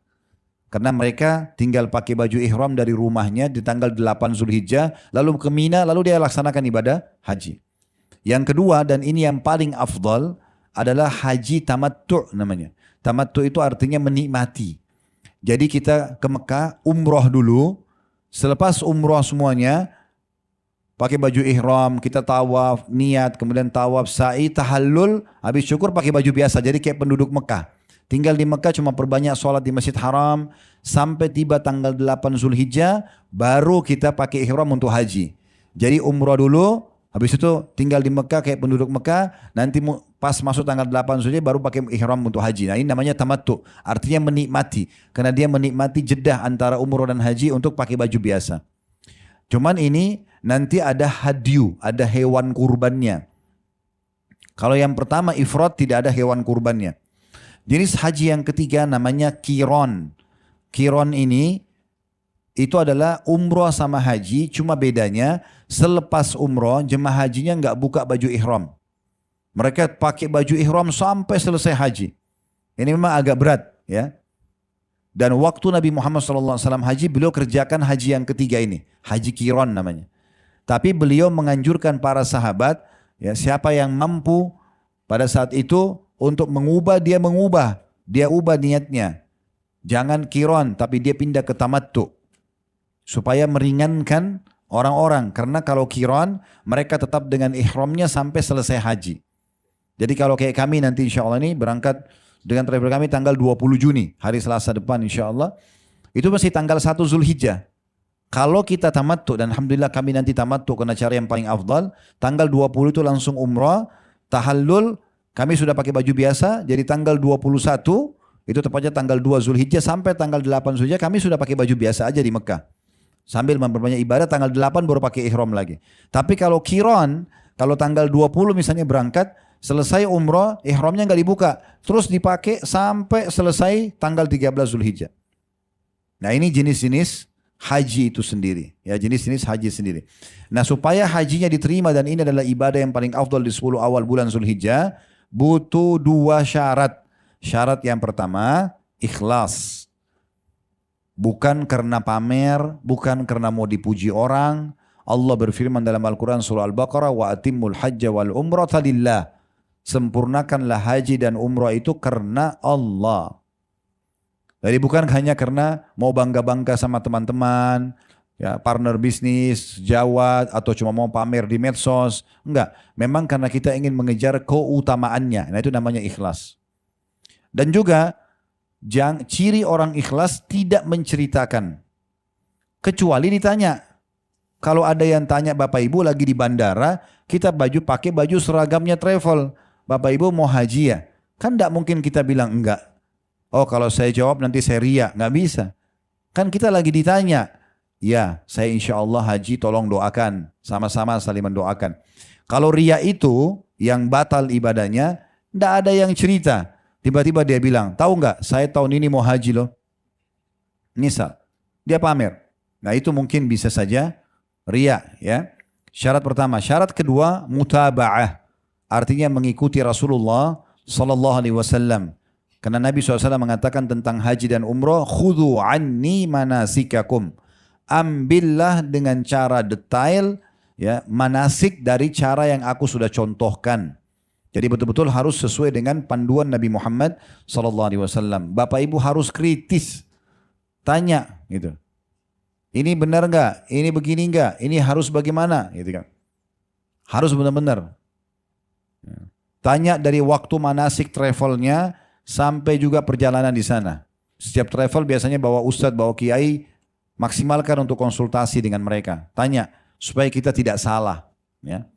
A: Karena mereka tinggal pakai baju ihram dari rumahnya di tanggal 8 Zulhijjah, lalu ke Mina, lalu dia laksanakan ibadah haji. Yang kedua dan ini yang paling afdal adalah haji tamattu' namanya. Tamattu' itu artinya menikmati. Jadi kita ke Mekah umroh dulu, selepas umroh semuanya pakai baju ihram, kita tawaf, niat, kemudian tawaf, sa'i, tahallul, habis syukur pakai baju biasa. Jadi kayak penduduk Mekah. Tinggal di Mekah cuma perbanyak sholat di Masjid Haram. Sampai tiba tanggal 8 Zulhijjah. Baru kita pakai ihram untuk haji. Jadi umrah dulu. Habis itu tinggal di Mekah kayak penduduk Mekah. Nanti pas masuk tanggal 8 Zulhijjah baru pakai ihram untuk haji. Nah ini namanya tamattu. Artinya menikmati. Karena dia menikmati jedah antara umrah dan haji untuk pakai baju biasa. Cuman ini nanti ada hadyu. Ada hewan kurbannya. Kalau yang pertama ifrad tidak ada hewan kurbannya. Jenis haji yang ketiga namanya qiron. Qiron ini itu adalah umroh sama haji, cuma bedanya selepas umroh jemaah hajinya nggak buka baju ihram. Mereka pakai baju ihram sampai selesai haji. Ini memang agak berat ya. Dan waktu Nabi Muhammad SAW haji, beliau kerjakan haji yang ketiga ini. Haji Qiran namanya. Tapi beliau menganjurkan para sahabat, ya, siapa yang mampu pada saat itu untuk mengubah, dia mengubah. Dia ubah niatnya. Jangan Qiran, tapi dia pindah ke tamattu. Supaya meringankan orang-orang. Karena kalau Qiran, mereka tetap dengan ihramnya sampai selesai haji. Jadi kalau kayak kami nanti insya Allah ini berangkat dengan travel kami tanggal 20 Juni, hari Selasa depan insya Allah. Itu masih tanggal 1 Zulhijjah. Kalau kita tamattu, dan Alhamdulillah kami nanti tamattu karena cara yang paling afdal, tanggal 20 itu langsung umrah, tahallul, kami sudah pakai baju biasa, jadi tanggal 21, itu tepatnya tanggal 2 Zulhijjah sampai tanggal 8 Zulhijjah, kami sudah pakai baju biasa aja di Mekah. Sambil memperbanyak ibadah, tanggal 8 baru pakai ihram lagi. Tapi kalau Qiran, kalau tanggal 20 misalnya berangkat, selesai umrah, ihramnya nggak dibuka. Terus dipakai sampai selesai tanggal 13 Zulhijjah. Nah ini jenis-jenis haji itu sendiri. Ya, jenis-jenis haji sendiri. Nah supaya hajinya diterima dan ini adalah ibadah yang paling afdal di 10 awal bulan Zulhijjah, butuh 2 syarat. Syarat yang pertama, ikhlas. Bukan karena pamer, bukan karena mau dipuji orang. Allah berfirman dalam Al-Quran surah Al-Baqarah, wa atimmul hajja wal umrata lillah. Sempurnakanlah haji dan umrah itu karena Allah. Jadi bukan hanya karena mau bangga-bangga sama teman-teman, ya, partner bisnis, jawat, atau cuma mau pamer di medsos. Enggak, memang karena kita ingin mengejar keutamaannya. Nah itu namanya ikhlas. Dan juga ciri orang ikhlas tidak menceritakan. Kecuali ditanya. Kalau ada yang tanya Bapak Ibu lagi di bandara, kita pakai baju seragamnya travel. Bapak Ibu mau haji ya? Kan tidak mungkin kita bilang enggak. Oh kalau saya jawab nanti saya ria. Nggak bisa. Kan kita lagi ditanya. Ya saya insya Allah haji tolong doakan. Sama-sama saling mendoakan. Kalau ria itu yang batal ibadahnya, tidak ada yang cerita. Tiba-tiba dia bilang, tahu nggak saya tahun ini mau haji loh. Misal, dia pamer. Nah itu mungkin bisa saja ria ya. Syarat pertama. Syarat kedua mutaba'ah. Artinya mengikuti Rasulullah sallallahu alaihi wasallam. Karena Nabi SAW mengatakan tentang haji dan umrah, khudhu anni manasikakum. Ambillah dengan cara detail ya manasik dari cara yang aku sudah contohkan. Jadi betul-betul harus sesuai dengan panduan Nabi Muhammad sallallahu alaihi wasallam. Bapak Ibu harus kritis. Tanya gitu. Ini benar enggak? Ini begini enggak? Ini harus bagaimana? Gitu kan. Harus benar-benar. Tanya dari waktu manasik travelnya sampai juga perjalanan di sana. Setiap travel biasanya bawa ustadz, bawa kiai, maksimalkan untuk konsultasi dengan mereka. Tanya supaya kita tidak salah. Ya.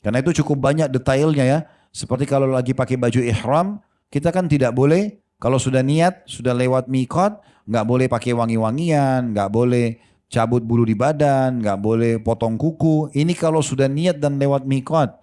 A: Karena itu cukup banyak detailnya ya. Seperti kalau lagi pakai baju ihram, kita kan tidak boleh kalau sudah niat, sudah lewat mikot, nggak boleh pakai wangi-wangian, nggak boleh cabut bulu di badan, nggak boleh potong kuku. Ini kalau sudah niat dan lewat mikot,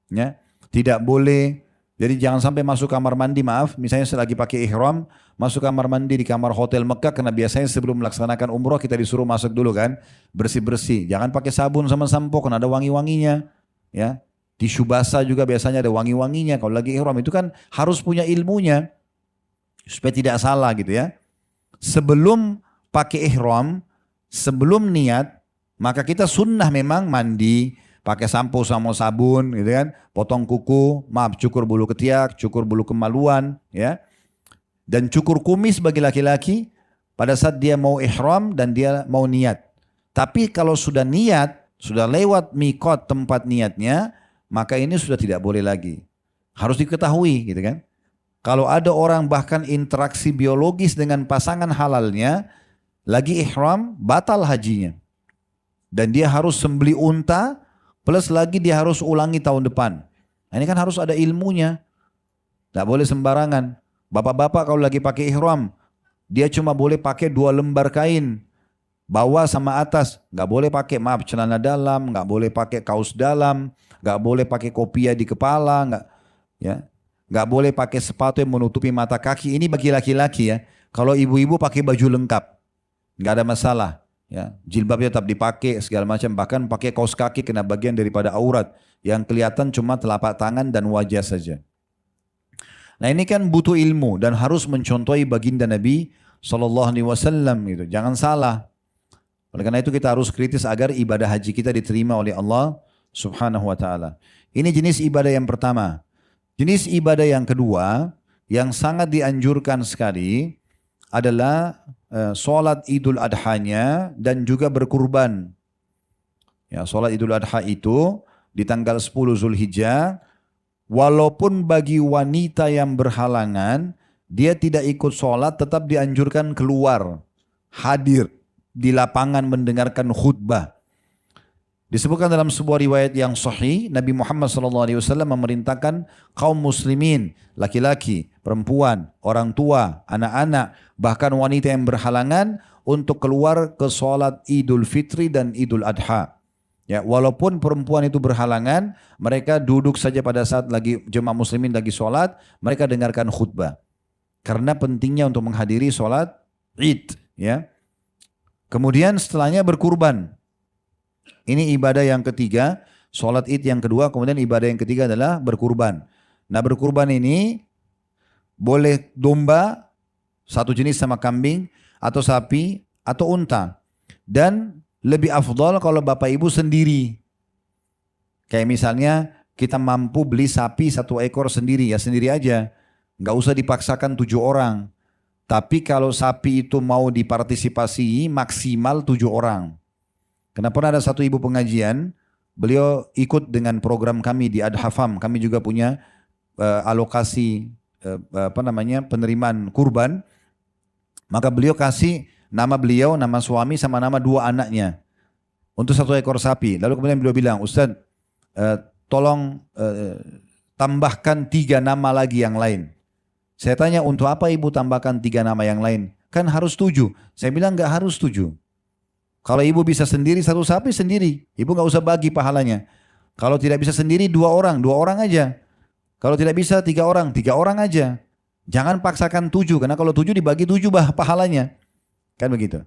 A: ya. Tidak boleh, jadi jangan sampai masuk kamar mandi, maaf, misalnya selagi pakai ihram, masuk kamar mandi di kamar hotel Mekah, karena biasanya sebelum melaksanakan umroh kita disuruh masuk dulu kan, bersih-bersih. Jangan pakai sabun sama sampo, karena ada wangi-wanginya. Ya, tisu basah juga biasanya ada wangi-wanginya. Kalau lagi ihram itu kan harus punya ilmunya, supaya tidak salah gitu ya. Sebelum pakai ihram, sebelum niat, maka kita sunnah memang mandi, pakai sampo sama sabun gitu kan, potong kuku, cukur bulu ketiak, cukur bulu kemaluan ya. Dan cukur kumis bagi laki-laki pada saat dia mau ihram dan dia mau niat. Tapi kalau sudah niat, sudah lewat mikot tempat niatnya, maka ini sudah tidak boleh lagi. Harus diketahui gitu kan. Kalau ada orang bahkan interaksi biologis dengan pasangan halalnya, lagi ihram, batal hajinya. Dan dia harus sembeli unta, plus lagi dia harus ulangi tahun depan. Nah, ini kan harus ada ilmunya. Tidak boleh sembarangan. Bapak-bapak kalau lagi pakai ihram, dia cuma boleh pakai 2 lembar kain. Bawah sama atas. Nggak boleh pakai, celana dalam, nggak boleh pakai kaos dalam, nggak boleh pakai kopiah di kepala, nggak boleh pakai sepatu yang menutupi mata kaki. Ini bagi laki-laki ya. Kalau ibu-ibu pakai baju lengkap, nggak ada masalah. Ya, jilbabnya tetap dipakai segala macam, bahkan pakai kaos kaki kena bagian daripada aurat. Yang kelihatan cuma telapak tangan dan wajah saja. Nah ini kan butuh ilmu dan harus mencontohi baginda Nabi SAW gitu. Jangan salah. Oleh karena itu kita harus kritis agar ibadah haji kita diterima oleh Allah Subhanahu wa taala. Ini jenis ibadah yang pertama. Jenis ibadah yang kedua yang sangat dianjurkan sekali adalah sholat Idul Adhanya dan juga berkurban. Ya, sholat Idul Adha itu di tanggal 10 Zulhijjah, walaupun bagi wanita yang berhalangan, dia tidak ikut sholat, tetap dianjurkan keluar, hadir di lapangan mendengarkan khutbah. Disebutkan dalam sebuah riwayat yang sahih, Nabi Muhammad SAW memerintahkan kaum muslimin, laki-laki, perempuan, orang tua, anak-anak, bahkan wanita yang berhalangan untuk keluar ke sholat Idul Fitri dan Idul Adha. Ya, walaupun perempuan itu berhalangan, mereka duduk saja pada saat lagi jemaah muslimin lagi sholat, mereka dengarkan khutbah. Karena pentingnya untuk menghadiri sholat Id. Ya. Kemudian setelahnya berkurban. Ini ibadah yang ketiga, sholat Id yang kedua, kemudian ibadah yang ketiga adalah berkurban. Nah berkurban ini boleh domba, satu jenis sama kambing, atau sapi, atau unta. Dan lebih afdal kalau bapak ibu sendiri. Kayak misalnya kita mampu beli sapi 1 ekor sendiri, ya sendiri aja. Nggak usah dipaksakan 7 orang. Tapi kalau sapi itu mau dipartisipasi maksimal 7 orang. Kenapa ada satu ibu pengajian, beliau ikut dengan program kami di Adhafam. Kami juga punya alokasi penerimaan kurban. Maka beliau kasih nama beliau, nama suami sama nama 2 anaknya untuk 1 ekor sapi. Lalu kemudian beliau bilang, Ustaz, tolong tambahkan 3 nama lagi yang lain. Saya tanya, untuk apa ibu tambahkan 3 nama yang lain? Kan harus 7. Saya bilang nggak harus 7. Kalau ibu bisa sendiri 1 sapi sendiri, ibu nggak usah bagi pahalanya. Kalau tidak bisa sendiri 2 orang, 2 orang aja. Kalau tidak bisa 3 orang, 3 orang aja. Jangan paksakan 7, karena kalau 7 dibagi 7 pahalanya. Kan begitu.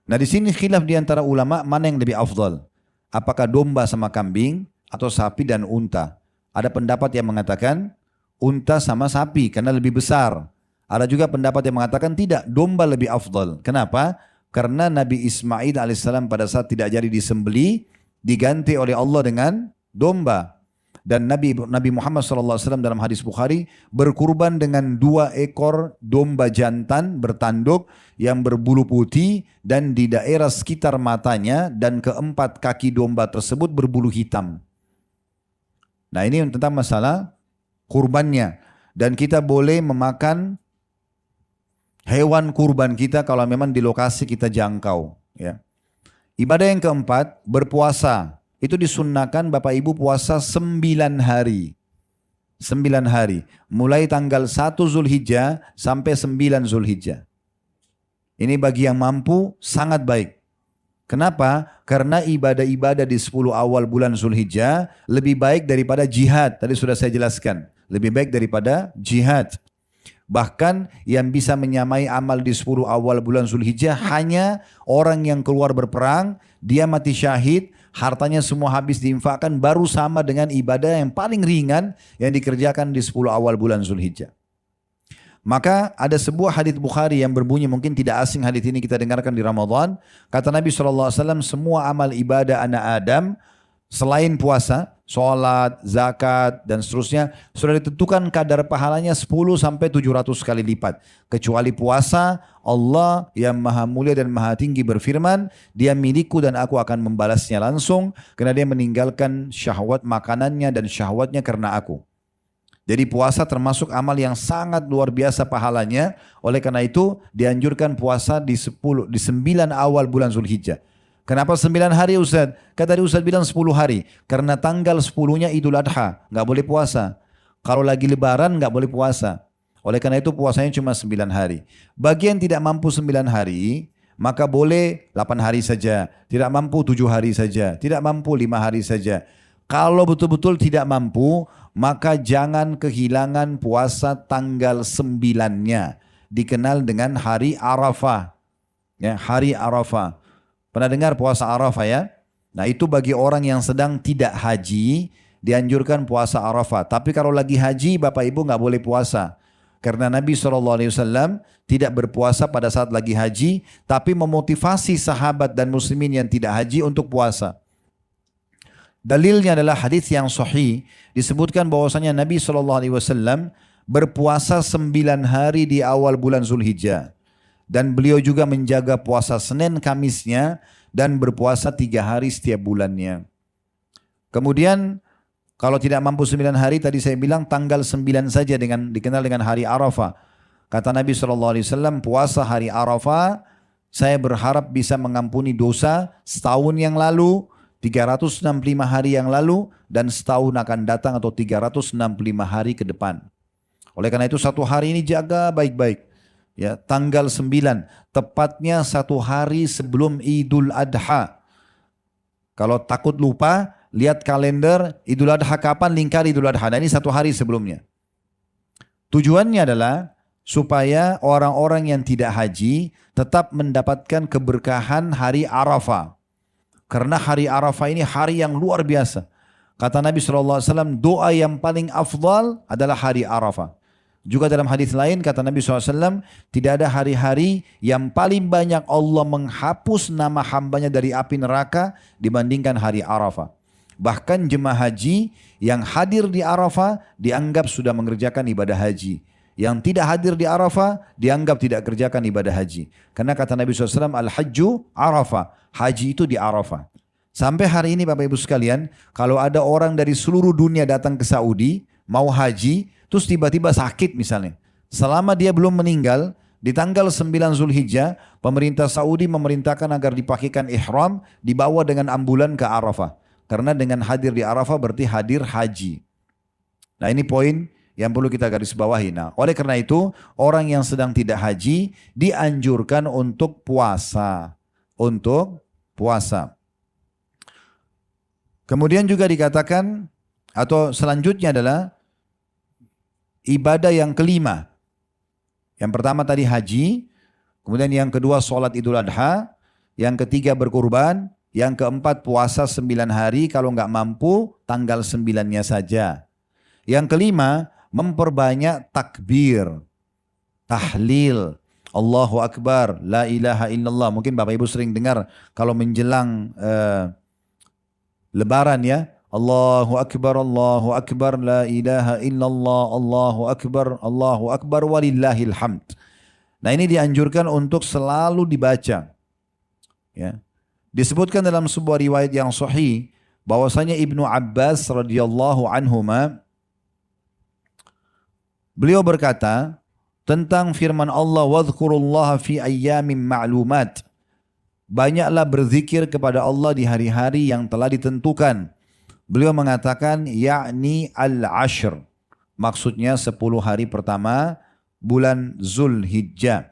A: Nah di sini khilaf di antara ulama mana yang lebih afdal. Apakah domba sama kambing atau sapi dan unta? Ada pendapat yang mengatakan unta sama sapi karena lebih besar. Ada juga pendapat yang mengatakan tidak, domba lebih afdal. Kenapa? Karena Nabi Ismail alaihissalam pada saat tidak jadi disembeli diganti oleh Allah dengan domba. Dan Nabi Muhammad SAW dalam hadis Bukhari berkurban dengan 2 ekor domba jantan bertanduk yang berbulu putih dan di daerah sekitar matanya dan keempat kaki domba tersebut berbulu hitam. Nah ini tentang masalah kurbannya. Dan kita boleh memakan hewan kurban kita kalau memang di lokasi kita jangkau. Ya. Ibadah yang keempat, berpuasa. Itu disunnahkan Bapak Ibu puasa 9 hari. 9 hari. Mulai tanggal 1 Zulhijjah sampai 9 Zulhijjah. Ini bagi yang mampu sangat baik. Kenapa? Karena ibadah-ibadah di 10 awal bulan Zulhijjah lebih baik daripada jihad. Tadi sudah saya jelaskan. Lebih baik daripada jihad. Bahkan yang bisa menyamai amal di 10 awal bulan Zulhijjah hanya orang yang keluar berperang, dia mati syahid, hartanya semua habis diinfakkan, baru sama dengan ibadah yang paling ringan yang dikerjakan di 10 awal bulan Zulhijjah. Maka ada sebuah hadits Bukhari yang berbunyi, mungkin tidak asing hadits ini kita dengarkan di Ramadan. Kata Nabi SAW, semua amal ibadah anak Adam selain puasa, sholat, zakat, dan seterusnya sudah ditentukan kadar pahalanya 10 sampai 700 kali lipat. Kecuali puasa, Allah yang maha mulia dan maha tinggi berfirman, dia milikku dan aku akan membalasnya langsung karena dia meninggalkan syahwat makanannya dan syahwatnya karena aku. Jadi puasa termasuk amal yang sangat luar biasa pahalanya. Oleh karena itu dianjurkan puasa di 9 awal bulan Zulhijjah. Kenapa 9 hari Ustaz? Kata Ustaz bilang 10 hari. Karena tanggal 10-nya Idul Adha. Nggak boleh puasa. Kalau lagi lebaran nggak boleh puasa. Oleh karena itu puasanya cuma 9 hari. Bagi yang tidak mampu 9 hari, maka boleh 8 hari saja. Tidak mampu 7 hari saja. Tidak mampu 5 hari saja. Kalau betul-betul tidak mampu, maka jangan kehilangan puasa tanggal 9-nya. Dikenal dengan hari Arafah. Ya, hari Arafah. Pernah dengar puasa Arafah ya? Nah itu bagi orang yang sedang tidak haji, dianjurkan puasa Arafah. Tapi kalau lagi haji, Bapak Ibu nggak boleh puasa. Karena Nabi SAW tidak berpuasa pada saat lagi haji, tapi memotivasi sahabat dan muslimin yang tidak haji untuk puasa. Dalilnya adalah hadis yang sahih, disebutkan bahwasanya Nabi SAW berpuasa 9 hari di awal bulan Zulhijjah. Dan beliau juga menjaga puasa Senin Kamisnya dan berpuasa 3 hari setiap bulannya. Kemudian kalau tidak mampu 9 hari, tadi saya bilang tanggal 9 saja dikenal dengan hari Arafah. Kata Nabi SAW, puasa hari Arafah, saya berharap bisa mengampuni dosa setahun yang lalu, 365 hari yang lalu, dan setahun akan datang atau 365 hari ke depan. Oleh karena itu satu hari ini jaga baik-baik. Ya, tanggal 9, tepatnya 1 hari sebelum Idul Adha. Kalau takut lupa, lihat kalender Idul Adha kapan, lingkar Idul Adha. Nah ini 1 hari sebelumnya. Tujuannya adalah supaya orang-orang yang tidak haji tetap mendapatkan keberkahan hari Arafah. Karena hari Arafah ini hari yang luar biasa. Kata Nabi SAW, doa yang paling afdal adalah hari Arafah. Juga dalam hadis lain kata Nabi SAW, tidak ada hari-hari yang paling banyak Allah menghapus nama hambanya dari api neraka dibandingkan hari Arafah. Bahkan jemaah haji yang hadir di Arafah dianggap sudah mengerjakan ibadah haji. Yang tidak hadir di Arafah dianggap tidak kerjakan ibadah haji. Karena kata Nabi SAW, Al-Hajju Arafah. Haji itu di Arafah. Sampai hari ini Bapak Ibu sekalian, kalau ada orang dari seluruh dunia datang ke Saudi, mau haji, terus tiba-tiba sakit misalnya. Selama dia belum meninggal, di tanggal 9 Zulhijjah, pemerintah Saudi memerintahkan agar dipakaikan ihram, dibawa dengan ambulan ke Arafah. Karena dengan hadir di Arafah berarti hadir haji. Nah ini poin yang perlu kita garis bawahi. Nah oleh karena itu orang yang sedang tidak haji dianjurkan untuk puasa. Untuk puasa. Kemudian juga dikatakan atau selanjutnya adalah ibadah yang kelima. Yang pertama tadi haji. Kemudian yang kedua sholat Idul Adha. Yang ketiga berkurban. Yang keempat puasa 9 hari, kalau nggak mampu tanggal 9-nya saja. Yang kelima memperbanyak takbir, tahlil, Allahu Akbar, la ilaha illallah. Mungkin Bapak Ibu sering dengar kalau menjelang Lebaran ya, Allahu Akbar, la ilaha illallah, Allahu Akbar, walillahil hamd. Nah ini dianjurkan untuk selalu dibaca. Ya. Disebutkan dalam sebuah riwayat yang sahih bahwasanya Ibnu Abbas radhiyallahu anhuma beliau berkata tentang firman Allah wadhkurullaha fi ayyamin ma'lumat. Banyaklah berzikir kepada Allah di hari-hari yang telah ditentukan. Beliau mengatakan yakni al-ashr. Maksudnya 10 hari pertama bulan Zulhijjah.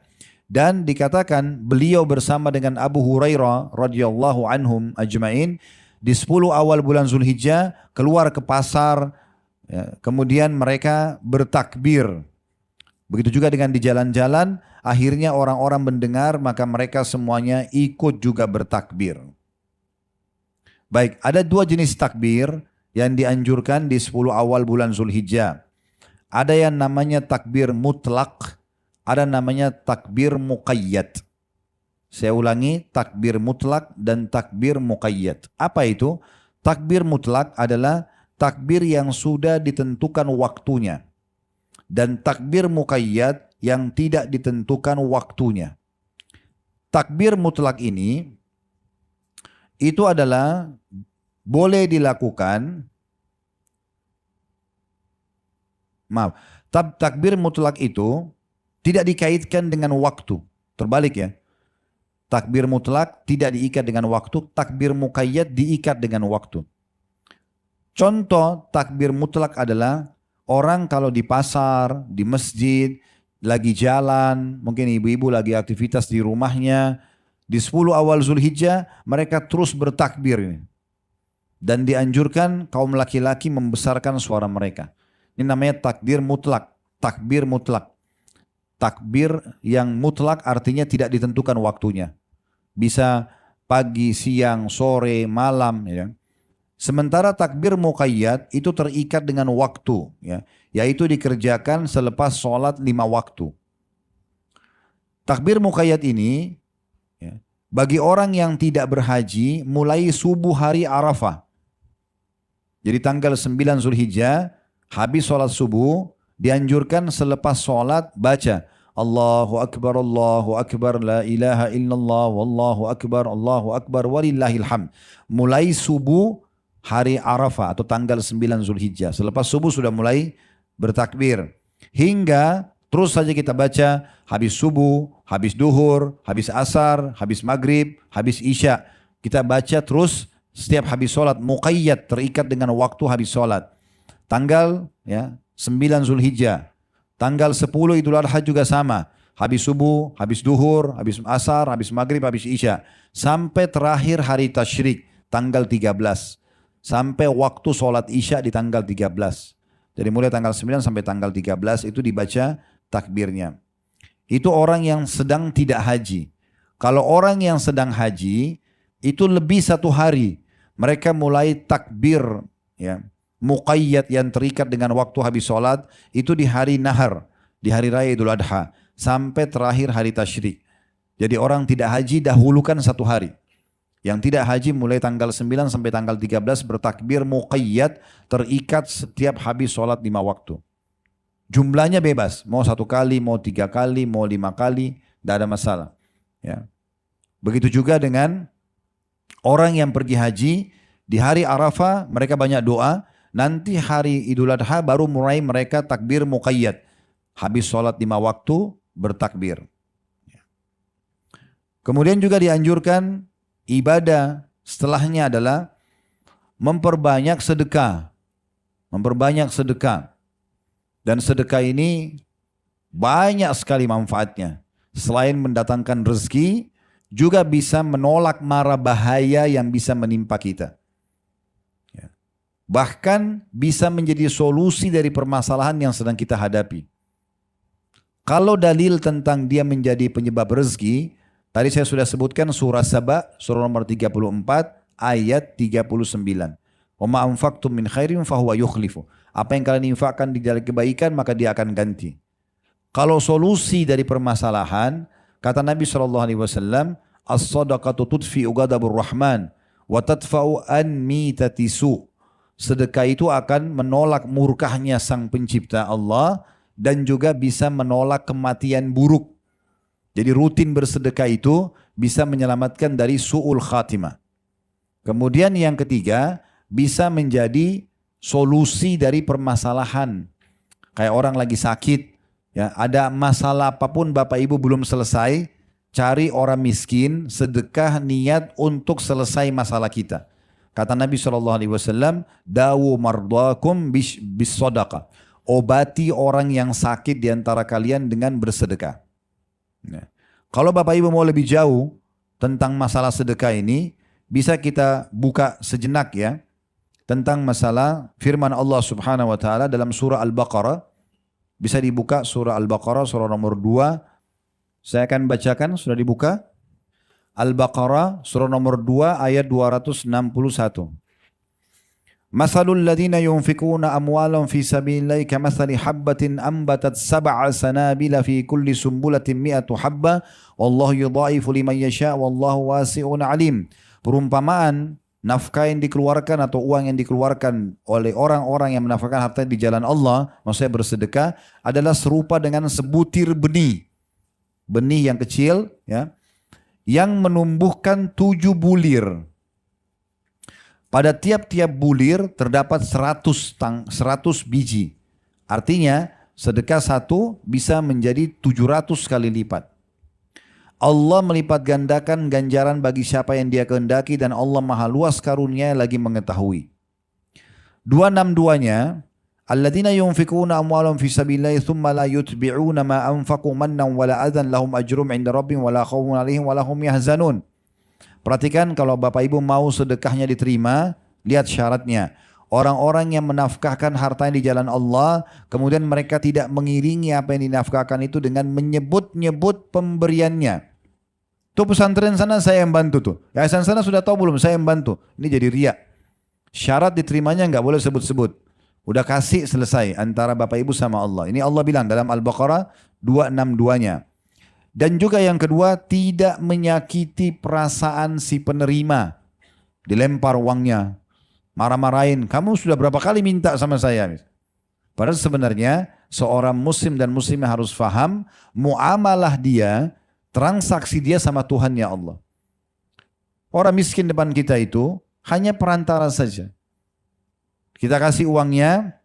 A: Dan dikatakan beliau bersama dengan Abu Hurairah radhiyallahu anhum ajmain di 10 awal bulan Zulhijjah keluar ke pasar, ya, kemudian mereka bertakbir. Begitu juga dengan di jalan-jalan, akhirnya orang-orang mendengar maka mereka semuanya ikut juga bertakbir. Baik, ada 2 jenis takbir yang dianjurkan di 10 awal bulan Zulhijjah. Ada yang namanya takbir mutlak. Ada namanya takbir muqayyad. Saya ulangi, takbir mutlak dan takbir muqayyad. Apa itu? Takbir mutlak adalah takbir yang sudah ditentukan waktunya. Dan takbir muqayyad yang tidak ditentukan waktunya. Takbir mutlak ini itu adalah boleh dilakukan. Takbir mutlak itu tidak dikaitkan dengan waktu. Terbalik ya. Takbir mutlak tidak diikat dengan waktu. Takbir muqayyad diikat dengan waktu. Contoh takbir mutlak adalah orang kalau di pasar, di masjid, lagi jalan, mungkin ibu-ibu lagi aktivitas di rumahnya. Di 10 awal Zulhijjah mereka terus bertakbir. Dan dianjurkan kaum laki-laki membesarkan suara mereka. Ini namanya takbir mutlak. Takbir mutlak. Takbir yang mutlak artinya tidak ditentukan waktunya. Bisa pagi, siang, sore, malam. Ya. Sementara takbir muqayyad itu terikat dengan waktu, ya, yaitu dikerjakan selepas sholat 5 waktu. Takbir muqayyad ini ya, bagi orang yang tidak berhaji mulai subuh hari Arafah. Jadi tanggal 9 Zulhijjah habis sholat subuh dianjurkan selepas sholat baca Allahu Akbar, la ilaha illallah, Allahu Akbar, walillahil hamd. Mulai subuh hari Arafah atau tanggal 9 Zulhijjah. Selepas subuh sudah mulai bertakbir. Hingga terus saja kita baca habis subuh, habis duhur, habis asar, habis maghrib, habis isya. Kita baca terus setiap habis sholat. Muqayyad, terikat dengan waktu habis sholat. Tanggal ya 9 Zulhijjah. Tanggal 10 Idul Adha juga sama. Habis subuh, habis duhur, habis asar, habis maghrib, habis isya. Sampai terakhir hari tasyrik tanggal 13. Sampai waktu sholat isya di tanggal 13. Jadi mulai tanggal 9 sampai tanggal 13 itu dibaca takbirnya. Itu orang yang sedang tidak haji. Kalau orang yang sedang haji itu lebih 1 hari. Mereka mulai takbir ya, muqayyad yang terikat dengan waktu habis sholat itu di hari nahar, di hari raya Idul Adha. Sampai terakhir hari tasyrik. Jadi orang tidak haji dahulukan 1 hari. Yang tidak haji mulai tanggal 9 sampai tanggal 13 bertakbir muqayyad terikat setiap habis sholat 5 waktu. Jumlahnya bebas, mau 1 kali, mau 3 kali, mau 5 kali, tidak ada masalah. Ya. Begitu juga dengan orang yang pergi haji, di hari Arafah mereka banyak doa, nanti hari Idul Adha baru mulai mereka takbir muqayyad. Habis sholat 5 waktu bertakbir. Kemudian juga dianjurkan ibadah setelahnya adalah memperbanyak sedekah. Memperbanyak sedekah. Dan sedekah ini banyak sekali manfaatnya. Selain mendatangkan rezeki, juga bisa menolak mara bahaya yang bisa menimpa kita. Bahkan bisa menjadi solusi dari permasalahan yang sedang kita hadapi. Kalau dalil tentang dia menjadi penyebab rezeki, tadi saya sudah sebutkan surah Saba, surah nomor 34, ayat 39. Wa ma anfaqtum min khairin fahuwa yukhlifu. Apa yang kalian infakkan di jalan kebaikan, maka dia akan ganti. Kalau solusi dari permasalahan, kata Nabi SAW, as-sadaqatu tudfi'u ghadabur rahman, wa tadfa'u an mitatisu. Sedekah itu akan menolak murkahnya sang pencipta Allah, dan juga bisa menolak kematian buruk. Jadi rutin bersedekah itu bisa menyelamatkan dari su'ul khatimah. Kemudian yang ketiga, bisa menjadi solusi dari permasalahan. Kayak orang lagi sakit, ya, ada masalah apapun Bapak Ibu belum selesai, cari orang miskin, sedekah niat untuk selesai masalah kita. Kata Nabi SAW, dawu mardakum bis sadaqah. Obati orang yang sakit di antara kalian dengan bersedekah. Ya. Kalau Bapak Ibu mau lebih jauh tentang masalah sedekah ini, bisa kita buka sejenak ya, tentang masalah firman Allah Subhanahu wa taala dalam surah Al-Baqarah. Bisa dibuka surah Al-Baqarah surah nomor 2. Saya akan bacakan, sudah dibuka. Al-Baqarah surah nomor 2 ayat 261. Masalul ladhina yunfikuna amwalan fi sabilillahi kamathali habbatin ambatat sab'a sanabila fi kulli sumbulatin mi'atu habba wallahu yudha'ifu liman yasha' wallahu wasi'un alim. Perumpamaan nafkah yang dikeluarkan atau uang yang dikeluarkan oleh orang-orang yang menafkahkan harta di jalan Allah, maksudnya bersedekah, adalah serupa dengan sebutir benih. Benih yang kecil ya, yang menumbuhkan 7 bulir. Pada tiap-tiap bulir terdapat 100 biji. Artinya sedekah 1 bisa menjadi 700 kali lipat. Allah melipat gandakan ganjaran bagi siapa yang dia kehendaki dan Allah maha luas karunia lagi mengetahui. 262-nya, alladzina yunfikuna amwalan fi sabilillahi thumma la yutbi'una ma anfaqu mannan wala adhan lahum ajrum 'inda rabbihim wala khaufun 'alaihim wala hum yahzanun. Perhatikan kalau Bapak Ibu mau sedekahnya diterima, lihat syaratnya. Orang-orang yang menafkahkan hartanya di jalan Allah, kemudian mereka tidak mengiringi apa yang dinafkahkan itu dengan menyebut-nyebut pemberiannya. Tuh pesantren sana saya yang bantu tuh. Yayasan sana sudah tahu belum saya yang bantu. Ini jadi riak. Syarat diterimanya nggak boleh sebut-sebut. Udah kasih selesai antara Bapak Ibu sama Allah. Ini Allah bilang dalam Al-Baqarah 262-nya. Dan juga yang kedua, tidak menyakiti perasaan si penerima. Dilempar uangnya, marah-marahin. Kamu sudah berapa kali minta sama saya? Padahal sebenarnya seorang muslim dan muslimah harus faham muamalah dia, transaksi dia sama Tuhannya Allah. Orang miskin depan kita itu hanya perantara saja. Kita kasih uangnya,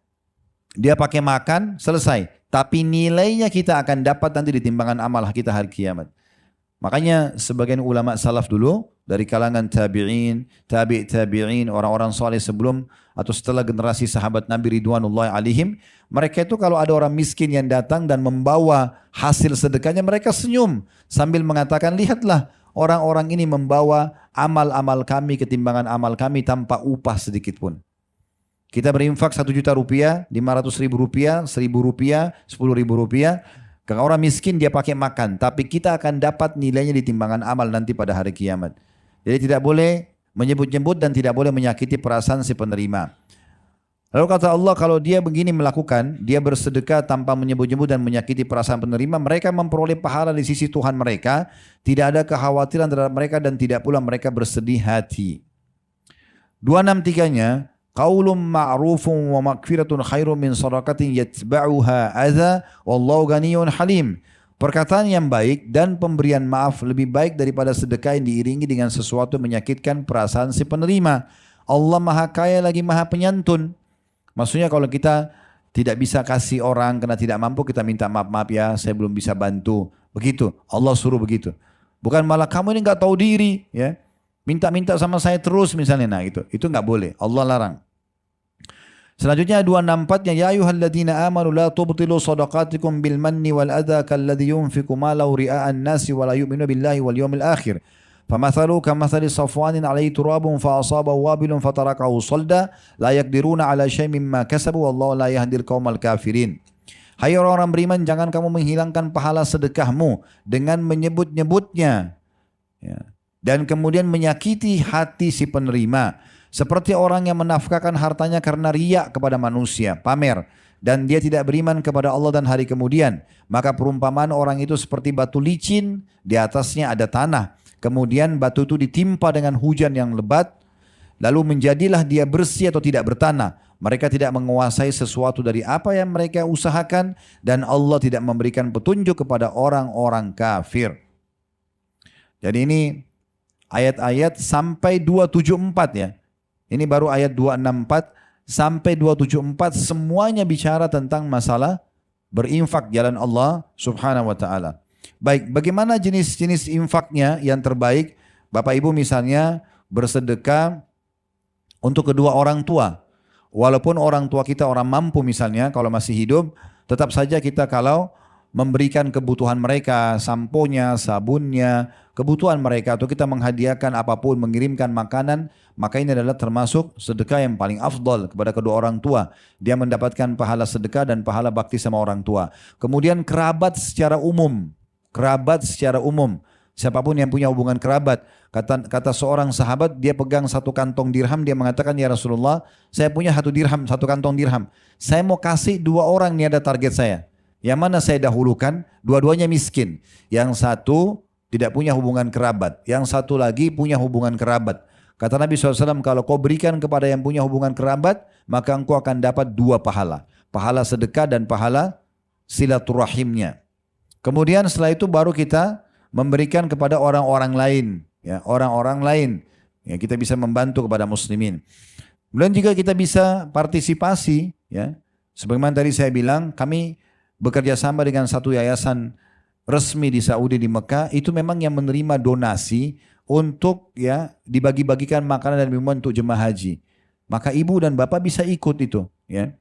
A: dia pakai makan, selesai. Tapi nilainya kita akan dapat nanti di timbangan amal kita hari kiamat. Makanya sebagian ulama salaf dulu, dari kalangan tabi'in, tabi'in, orang-orang soleh sebelum atau setelah generasi sahabat Nabi Ridwanullahi alaihim, mereka itu kalau ada orang miskin yang datang dan membawa hasil sedekahnya, mereka senyum sambil mengatakan, lihatlah orang-orang ini membawa amal-amal kami, ketimbangan amal kami tanpa upah sedikit pun. Kita berinfak 1 juta rupiah, 500 ribu rupiah, 1000 rupiah, 10.000 rupiah. Kalau orang miskin dia pakai makan, tapi kita akan dapat nilainya di timbangan amal nanti pada hari kiamat. Jadi tidak boleh menyebut-nyebut dan tidak boleh menyakiti perasaan si penerima. Lalu kata Allah, kalau dia begini melakukan, dia bersedekah tanpa menyebut-nyebut dan menyakiti perasaan penerima, mereka memperoleh pahala di sisi Tuhan mereka, tidak ada kekhawatiran terhadap mereka dan tidak pula mereka bersedih hati. 263-nya, qaulun ma'rufun wa maghfiratun khairun min shadaqatin yatba'uha adza wallahu ghaniyyun halim. Perkataan yang baik dan pemberian maaf lebih baik daripada sedekah yang diiringi dengan sesuatu menyakitkan perasaan si penerima. Allah Maha Kaya lagi Maha Penyantun. Maksudnya kalau kita tidak bisa kasih orang karena tidak mampu, kita minta maaf ya, saya belum bisa bantu. Begitu, Allah suruh begitu. Bukan malah kamu ini nggak tahu diri, ya. Minta-minta sama saya terus misalnya, nah itu nggak boleh. Allah larang. Selanjutnya 264-nya, ya ayyuhalladzina amanu la tubtilu shadaqatikum bil manni wal adza kalladzi yunfiqu malahu ria'an nasi wa la yu'minu billahi wal yawmil akhir. Famathalu kamathali safwanin 'alaihi turabun fa asabahu wabilun fatarakahu salda la yaqdiruna 'ala syai'in mimma kasabu wallahu la yahdil qaumal kafirin. Hai orang-orang beriman, jangan kamu menghilangkan pahala sedekahmu dengan menyebut-nyebutnya, ya, dan kemudian menyakiti hati si penerima. Seperti orang yang menafkahkan hartanya karena riya kepada manusia, pamer, dan dia tidak beriman kepada Allah dan hari kemudian. Maka perumpamaan orang itu seperti batu licin, di atasnya ada tanah. Kemudian batu itu ditimpa dengan hujan yang lebat, lalu menjadilah dia bersih atau tidak bertanah. Mereka tidak menguasai sesuatu dari apa yang mereka usahakan, dan Allah tidak memberikan petunjuk kepada orang-orang kafir. Jadi ini ayat-ayat sampai 274 ya. Ini baru ayat 264 sampai 274, semuanya bicara tentang masalah berinfak jalan Allah subhanahu wa ta'ala. Baik, bagaimana jenis-jenis infaknya yang terbaik? Bapak Ibu misalnya bersedekah untuk kedua orang tua. Walaupun orang tua kita orang mampu misalnya, kalau masih hidup, tetap saja kita kalau memberikan kebutuhan mereka, samponya, sabunnya, kebutuhan mereka, atau kita menghadiahkan apapun, mengirimkan makanan, maka ini adalah termasuk sedekah yang paling afdal kepada kedua orang tua. Dia mendapatkan pahala sedekah dan pahala bakti sama orang tua. Kemudian kerabat secara umum, siapapun yang punya hubungan kerabat. Kata seorang sahabat, dia pegang 1 kantong dirham, dia mengatakan, ya Rasulullah, saya punya 1 dirham, 1 kantong dirham. Saya mau kasih 2 orang, ini ada target saya. Yang mana saya dahulukan? Dua-duanya miskin. Yang satu tidak punya hubungan kerabat. Yang satu lagi punya hubungan kerabat. Kata Nabi SAW, kalau kau berikan kepada yang punya hubungan kerabat, maka engkau akan dapat 2 pahala. Pahala sedekah dan pahala silaturahimnya. Kemudian setelah itu baru kita memberikan kepada orang-orang lain. Ya, orang-orang lain. Ya, kita bisa membantu kepada muslimin. Kemudian juga kita bisa partisipasi. Ya. Sebagaimana tadi saya bilang, kami bekerja sama dengan satu yayasan resmi di Saudi, di Mekah, itu memang yang menerima donasi untuk ya dibagi-bagikan makanan dan minuman untuk jemaah haji. Maka ibu dan bapak bisa ikut itu, ya,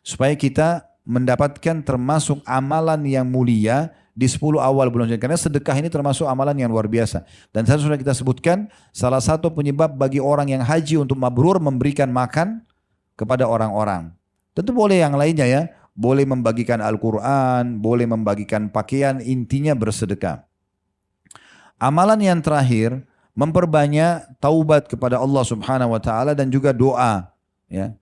A: supaya kita mendapatkan termasuk amalan yang mulia di 10 awal bulan Ramadan. Karena sedekah ini termasuk amalan yang luar biasa. Dan sudah kita sebutkan, salah satu penyebab bagi orang yang haji untuk mabrur memberikan makan kepada orang-orang. Tentu boleh yang lainnya ya. Boleh membagikan Al-Quran, boleh membagikan pakaian, intinya bersedekah. Amalan yang terakhir, memperbanyak taubat kepada Allah Subhanahu wa taala dan juga doa, ya.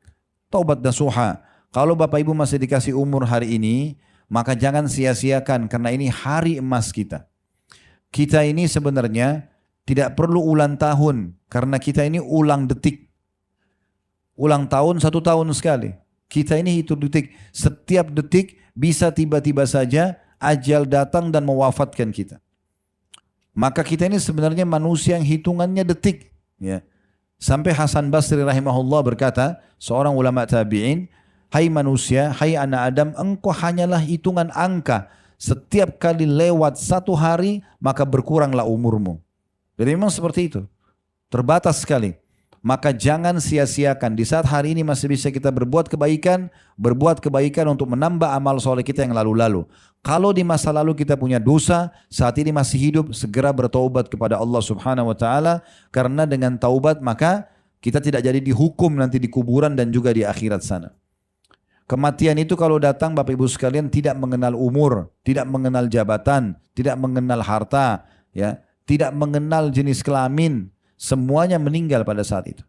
A: Taubat nasuha. Kalau Bapak Ibu masih dikasih umur hari ini, maka jangan sia-siakan karena ini hari emas kita. Kita ini sebenarnya tidak perlu ulang tahun karena kita ini ulang detik. Ulang tahun 1 tahun sekali. Kita ini hitung detik. Setiap detik bisa tiba-tiba saja ajal datang dan mewafatkan kita. Maka kita ini sebenarnya manusia yang hitungannya detik. Ya. Sampai Hasan Basri rahimahullah berkata, seorang ulama tabi'in, hai manusia, hai anak Adam, engkau hanyalah hitungan angka. Setiap kali lewat 1 hari, maka berkuranglah umurmu. Jadi memang seperti itu. Terbatas sekali. Maka jangan sia-siakan. Di saat hari ini masih bisa kita berbuat kebaikan untuk menambah amal soleh kita yang lalu-lalu. Kalau di masa lalu kita punya dosa, saat ini masih hidup, segera bertaubat kepada Allah Subhanahu wa taala, karena dengan taubat maka kita tidak jadi dihukum nanti di kuburan dan juga di akhirat sana. Kematian itu kalau datang Bapak Ibu sekalian tidak mengenal umur, tidak mengenal jabatan, tidak mengenal harta, ya, tidak mengenal jenis kelamin, semuanya meninggal pada saat itu.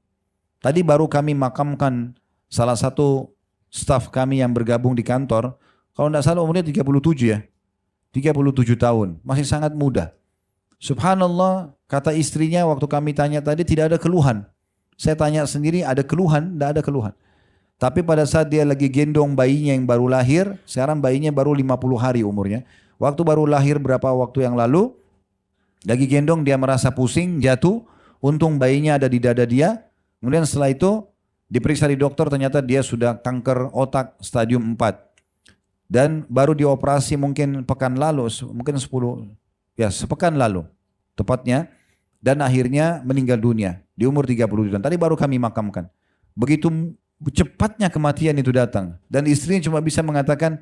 A: Tadi baru kami makamkan salah satu staf kami yang bergabung di kantor. Kalau tidak salah umurnya 37 ya. 37 tahun. Masih sangat muda. Subhanallah, kata istrinya waktu kami tanya tadi tidak ada keluhan. Saya tanya sendiri ada keluhan? Tidak ada keluhan. Tapi pada saat dia lagi gendong bayinya yang baru lahir, sekarang bayinya baru 50 hari umurnya. Waktu baru lahir berapa waktu yang lalu, lagi gendong dia merasa pusing, jatuh. Untung bayinya ada di dada dia. Kemudian setelah itu diperiksa di dokter, ternyata dia sudah kanker otak stadium 4. Dan baru dioperasi mungkin pekan lalu, mungkin sepekan lalu tepatnya. Dan akhirnya meninggal dunia di umur 30 tahun. Tadi baru kami makamkan. Begitu cepatnya kematian itu datang. Dan istrinya cuma bisa mengatakan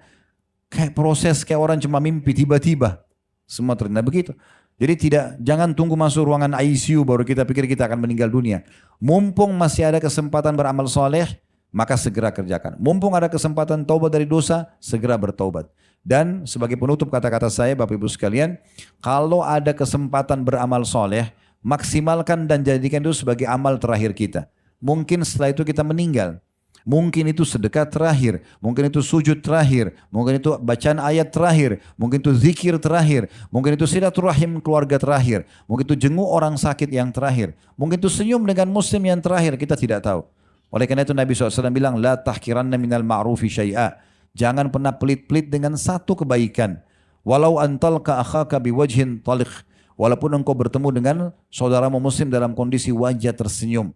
A: kayak proses kayak orang cuma mimpi tiba-tiba. Semua terjadi begitu. Jadi jangan tunggu masuk ruangan ICU baru kita pikir kita akan meninggal dunia. Mumpung masih ada kesempatan beramal soleh, maka segera kerjakan. Mumpung ada kesempatan taubat dari dosa, segera bertaubat. Dan sebagai penutup kata-kata saya Bapak Ibu sekalian, kalau ada kesempatan beramal soleh, maksimalkan dan jadikan itu sebagai amal terakhir kita. Mungkin setelah itu kita meninggal. Mungkin itu sedekah terakhir, mungkin itu sujud terakhir, mungkin itu bacaan ayat terakhir, mungkin itu zikir terakhir, mungkin itu silaturahim keluarga terakhir, mungkin itu jenguk orang sakit yang terakhir, mungkin itu senyum dengan muslim yang terakhir, kita tidak tahu. Oleh karena itu Nabi SAW bilang, la tahkiranna minal ma'rufi syai'a. Jangan pernah pelit-pelit dengan satu kebaikan. Walau antalka akhaka biwajhin taliq. Walaupun engkau bertemu dengan saudaramu muslim dalam kondisi wajah tersenyum.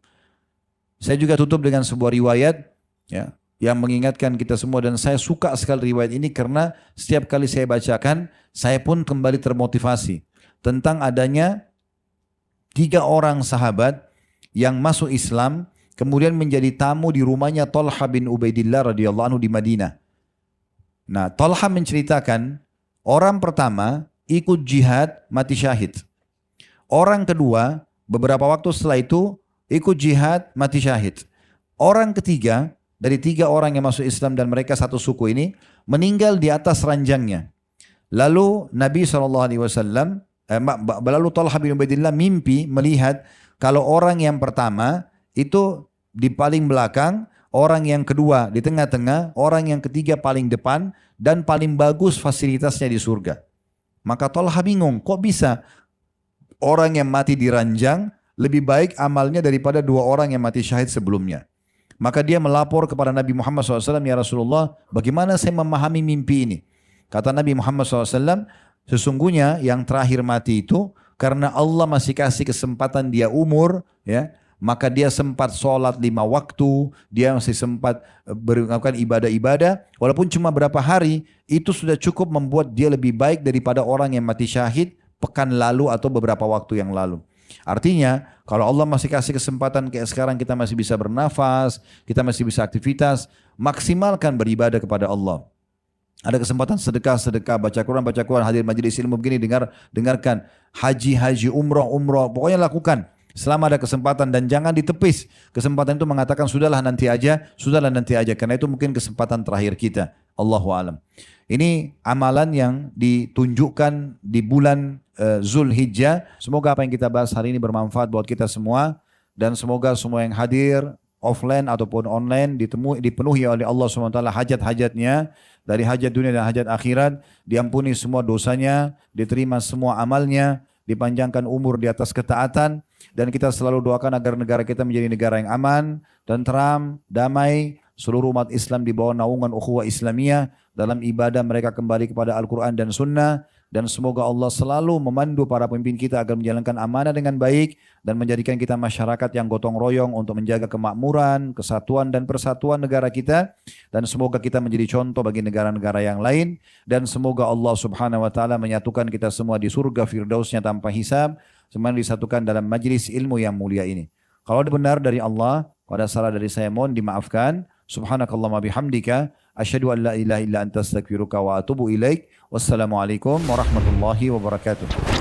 A: Saya juga tutup dengan sebuah riwayat, ya, yang mengingatkan kita semua, dan saya suka sekali riwayat ini karena setiap kali saya bacakan, saya pun kembali termotivasi tentang adanya 3 orang sahabat yang masuk Islam, kemudian menjadi tamu di rumahnya Talha bin Ubaidillah radhiyallahu anhu di Madinah. Nah, Talha menceritakan orang pertama ikut jihad mati syahid. Orang kedua beberapa waktu setelah itu ikut jihad mati syahid. Orang ketiga dari 3 orang yang masuk Islam dan mereka satu suku ini meninggal di atas ranjangnya. Lalu Nabi SAW, lalu Talha bin Ubaidillah mimpi melihat kalau orang yang pertama itu di paling belakang, orang yang kedua di tengah-tengah, orang yang ketiga paling depan, dan paling bagus fasilitasnya di surga. Maka Talha bingung, kok bisa orang yang mati di ranjang lebih baik amalnya daripada 2 orang yang mati syahid sebelumnya. Maka dia melapor kepada Nabi Muhammad SAW, ya Rasulullah, bagaimana saya memahami mimpi ini? Kata Nabi Muhammad SAW, sesungguhnya yang terakhir mati itu karena Allah masih kasih kesempatan dia umur, ya, maka dia sempat sholat 5 waktu, dia masih sempat melakukan ibadah-ibadah, walaupun cuma berapa hari, itu sudah cukup membuat dia lebih baik daripada orang yang mati syahid pekan lalu atau beberapa waktu yang lalu. Artinya kalau Allah masih kasih kesempatan kayak sekarang, kita masih bisa bernafas, kita masih bisa aktivitas, maksimalkan beribadah kepada Allah. Ada kesempatan sedekah, baca Quran, hadir majelis ilmu begini, dengarkan, haji, umroh, pokoknya lakukan selama ada kesempatan dan jangan ditepis. Kesempatan itu mengatakan sudahlah nanti aja, karena itu mungkin kesempatan terakhir kita. Allahu a'lam. Ini amalan yang ditunjukkan di bulan Zulhijjah. Semoga apa yang kita bahas hari ini bermanfaat buat kita semua. Dan semoga semua yang hadir offline ataupun online dipenuhi oleh Allah SWT hajat-hajatnya. Dari hajat dunia dan hajat akhirat. Diampuni semua dosanya. Diterima semua amalnya. Dipanjangkan umur di atas ketaatan. Dan kita selalu doakan agar negara kita menjadi negara yang aman, tentram, damai. Seluruh umat Islam di bawah naungan ukhuwah Islamiyah. Dalam ibadah mereka kembali kepada Al-Quran dan Sunnah. Dan semoga Allah selalu memandu para pemimpin kita agar menjalankan amanah dengan baik. Dan menjadikan kita masyarakat yang gotong royong untuk menjaga kemakmuran, kesatuan dan persatuan negara kita. Dan semoga kita menjadi contoh bagi negara-negara yang lain. Dan semoga Allah subhanahu wa ta'ala menyatukan kita semua di surga firdausnya tanpa hisab. Semuanya disatukan dalam majlis ilmu yang mulia ini. Kalau ada benar dari Allah, kalau ada salah dari saya mohon dimaafkan. Subhanakallahumma bihamdika. Asyhadu an la ilaha illa anta astaghfiruka wa atubu ilaik. Wassalamualaikum warahmatullahi wabarakatuh.